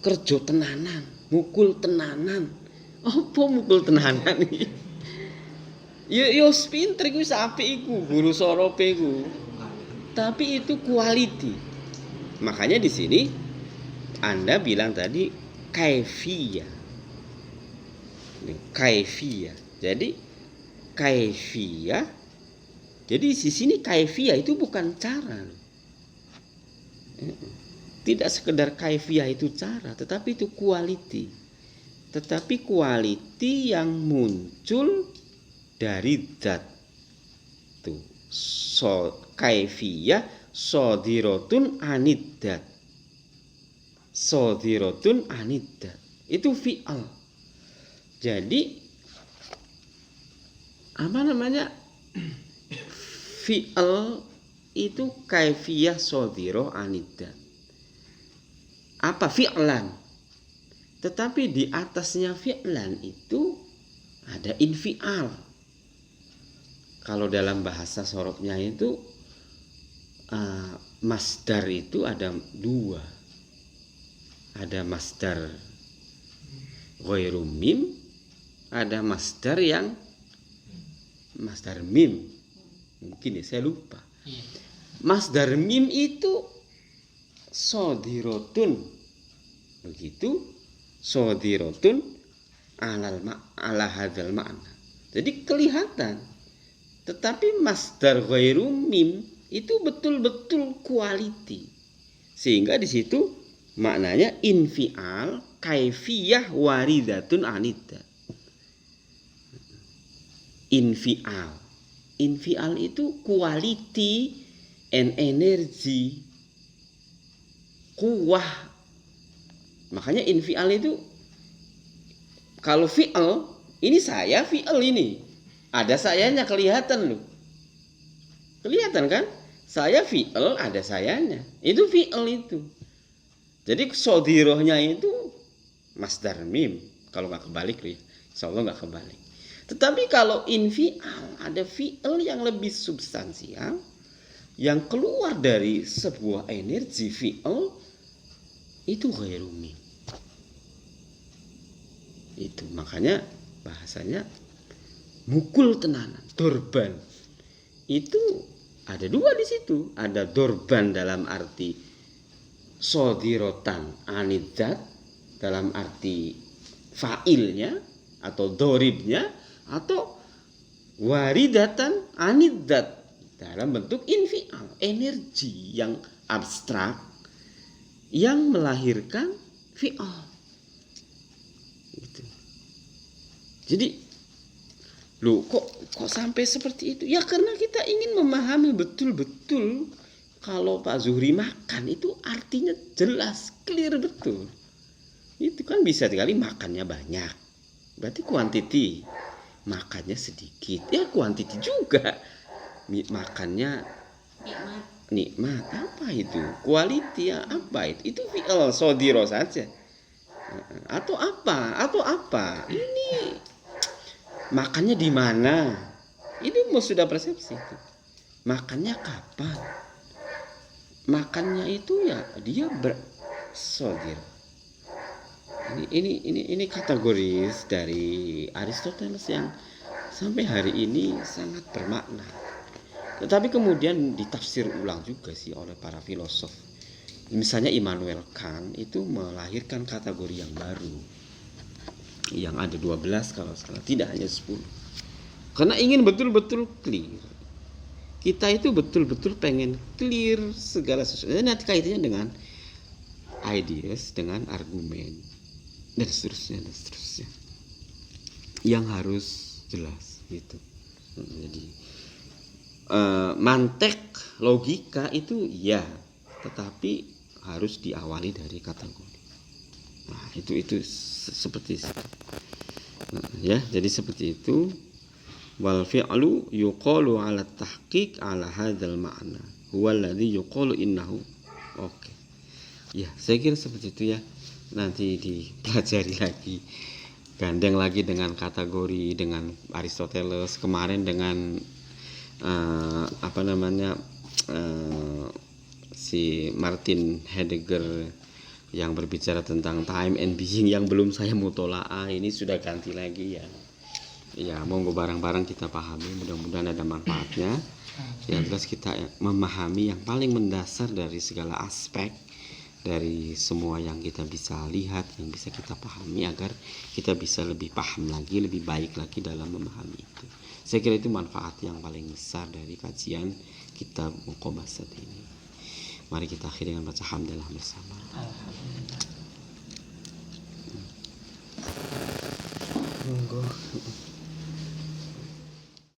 C: kerja tenanan, mukul tenanan. Apa mukul tenanan iki? Yo pinter iku sapi iku, guru sorope iku. Tapi itu quality. Makanya di sini Anda bilang tadi kaifiyah. Kaifiyah. Jadi kaifiyah. Jadi di sini kaifiyah itu bukan cara. Tidak sekedar kaifiyah itu cara, tetapi itu quality. Tetapi quality yang muncul dari zat. Tuh, kaifiyah sodiratun aniddat. Sodiratun aniddat. Itu fi'al. Jadi apa namanya? Fi'al itu kaifiyah sodiro anidat. Apa fi'lan? Tetapi di atasnya fi'lan itu ada infial. Kalau dalam bahasa sorobnya itu masdar itu ada dua. Ada masdar ghairu mim, ada masdar yang masdar mim. Mungkin ya, saya lupa. Masdar mim itu sodirotun. Begitu, sodirotun ala hadzal ma'na. Jadi kelihatan. Tetapi masdar ghairu mim itu betul-betul quality. Sehingga di situ maknanya infial kaifiyah waridatun anida. Infial itu quality and energy, kuwah. Makanya infial itu, kalau fi'al ini saya fi'al ini ada sayanya kelihatan loh. Kelihatan kan? Saya fi'al ada sayanya. Itu fi'al itu. Jadi sodirohnya itu masdar mim. Kalau nggak kebalik loh ya. Insya Allah nggak kebalik. Tetapi kalau infial ada fi'al yang lebih substansial, yang keluar dari sebuah energi fi'al, itu ghairu mim. Itu makanya bahasanya mukul tenanan, dorban. Itu ada dua di situ. Ada dorban dalam arti sodirotan anidat, dalam arti fa'ilnya atau doribnya, atau waridatan anidat dalam bentuk infial, energi yang abstrak yang melahirkan fi'al. Gitu. Jadi loh, kok sampai seperti itu? Ya karena kita ingin memahami betul-betul kalau Pak Zuhri makan itu artinya jelas, clear betul. Itu kan bisa sekali makannya banyak. Berarti kuantiti. Makannya sedikit. Ya kuantiti juga. Makannya nikmat. Apa itu? Quality ya apa itu? Itu fi'al sodiro saja. Atau apa? Ini makannya di mana? Ini sudah persepsi itu. Makannya kapan? Makannya itu ya dia bersodir. Ini kategoris dari Aristoteles yang sampai hari ini sangat bermakna. Tetapi kemudian ditafsir ulang juga sih oleh para filosof. Misalnya Immanuel Kant itu melahirkan kategori yang baru. Yang ada 12 kalau salah, tidak hanya 10. Karena ingin betul-betul clear. Kita itu betul-betul pengen clear segala sesuatu. Nanti kaitannya dengan ideas, dengan argumen, dan seterusnya. Yang harus jelas gitu. Jadi mantek, logika itu ya, tetapi harus diawali dari kategori. Nah, itu seperti itu. Ya, jadi seperti itu. Wal fi'lu yuqalu 'ala tahqiq 'ala hadzal ma'na. Huwa alladhi yuqalu innahu. Oke. Ya, saya kira seperti itu ya. Nanti dipelajari lagi. Gandeng lagi dengan kategori, dengan Aristoteles, kemarin dengan si Martin Heidegger yang berbicara tentang time and being yang belum saya mutola'ah, ini sudah ganti lagi ya. Ya, monggo bareng-bareng kita pahami, mudah-mudahan ada manfaatnya. Yang jelas kita memahami yang paling mendasar dari segala aspek, dari semua yang kita bisa lihat, yang bisa kita pahami, agar kita bisa lebih paham lagi, lebih baik lagi dalam memahami itu. Saya kira itu manfaat yang paling besar dari kajian kitab Muqabbasat ini. Mari kita akhiri dengan baca hamdalah bersama. Monggo.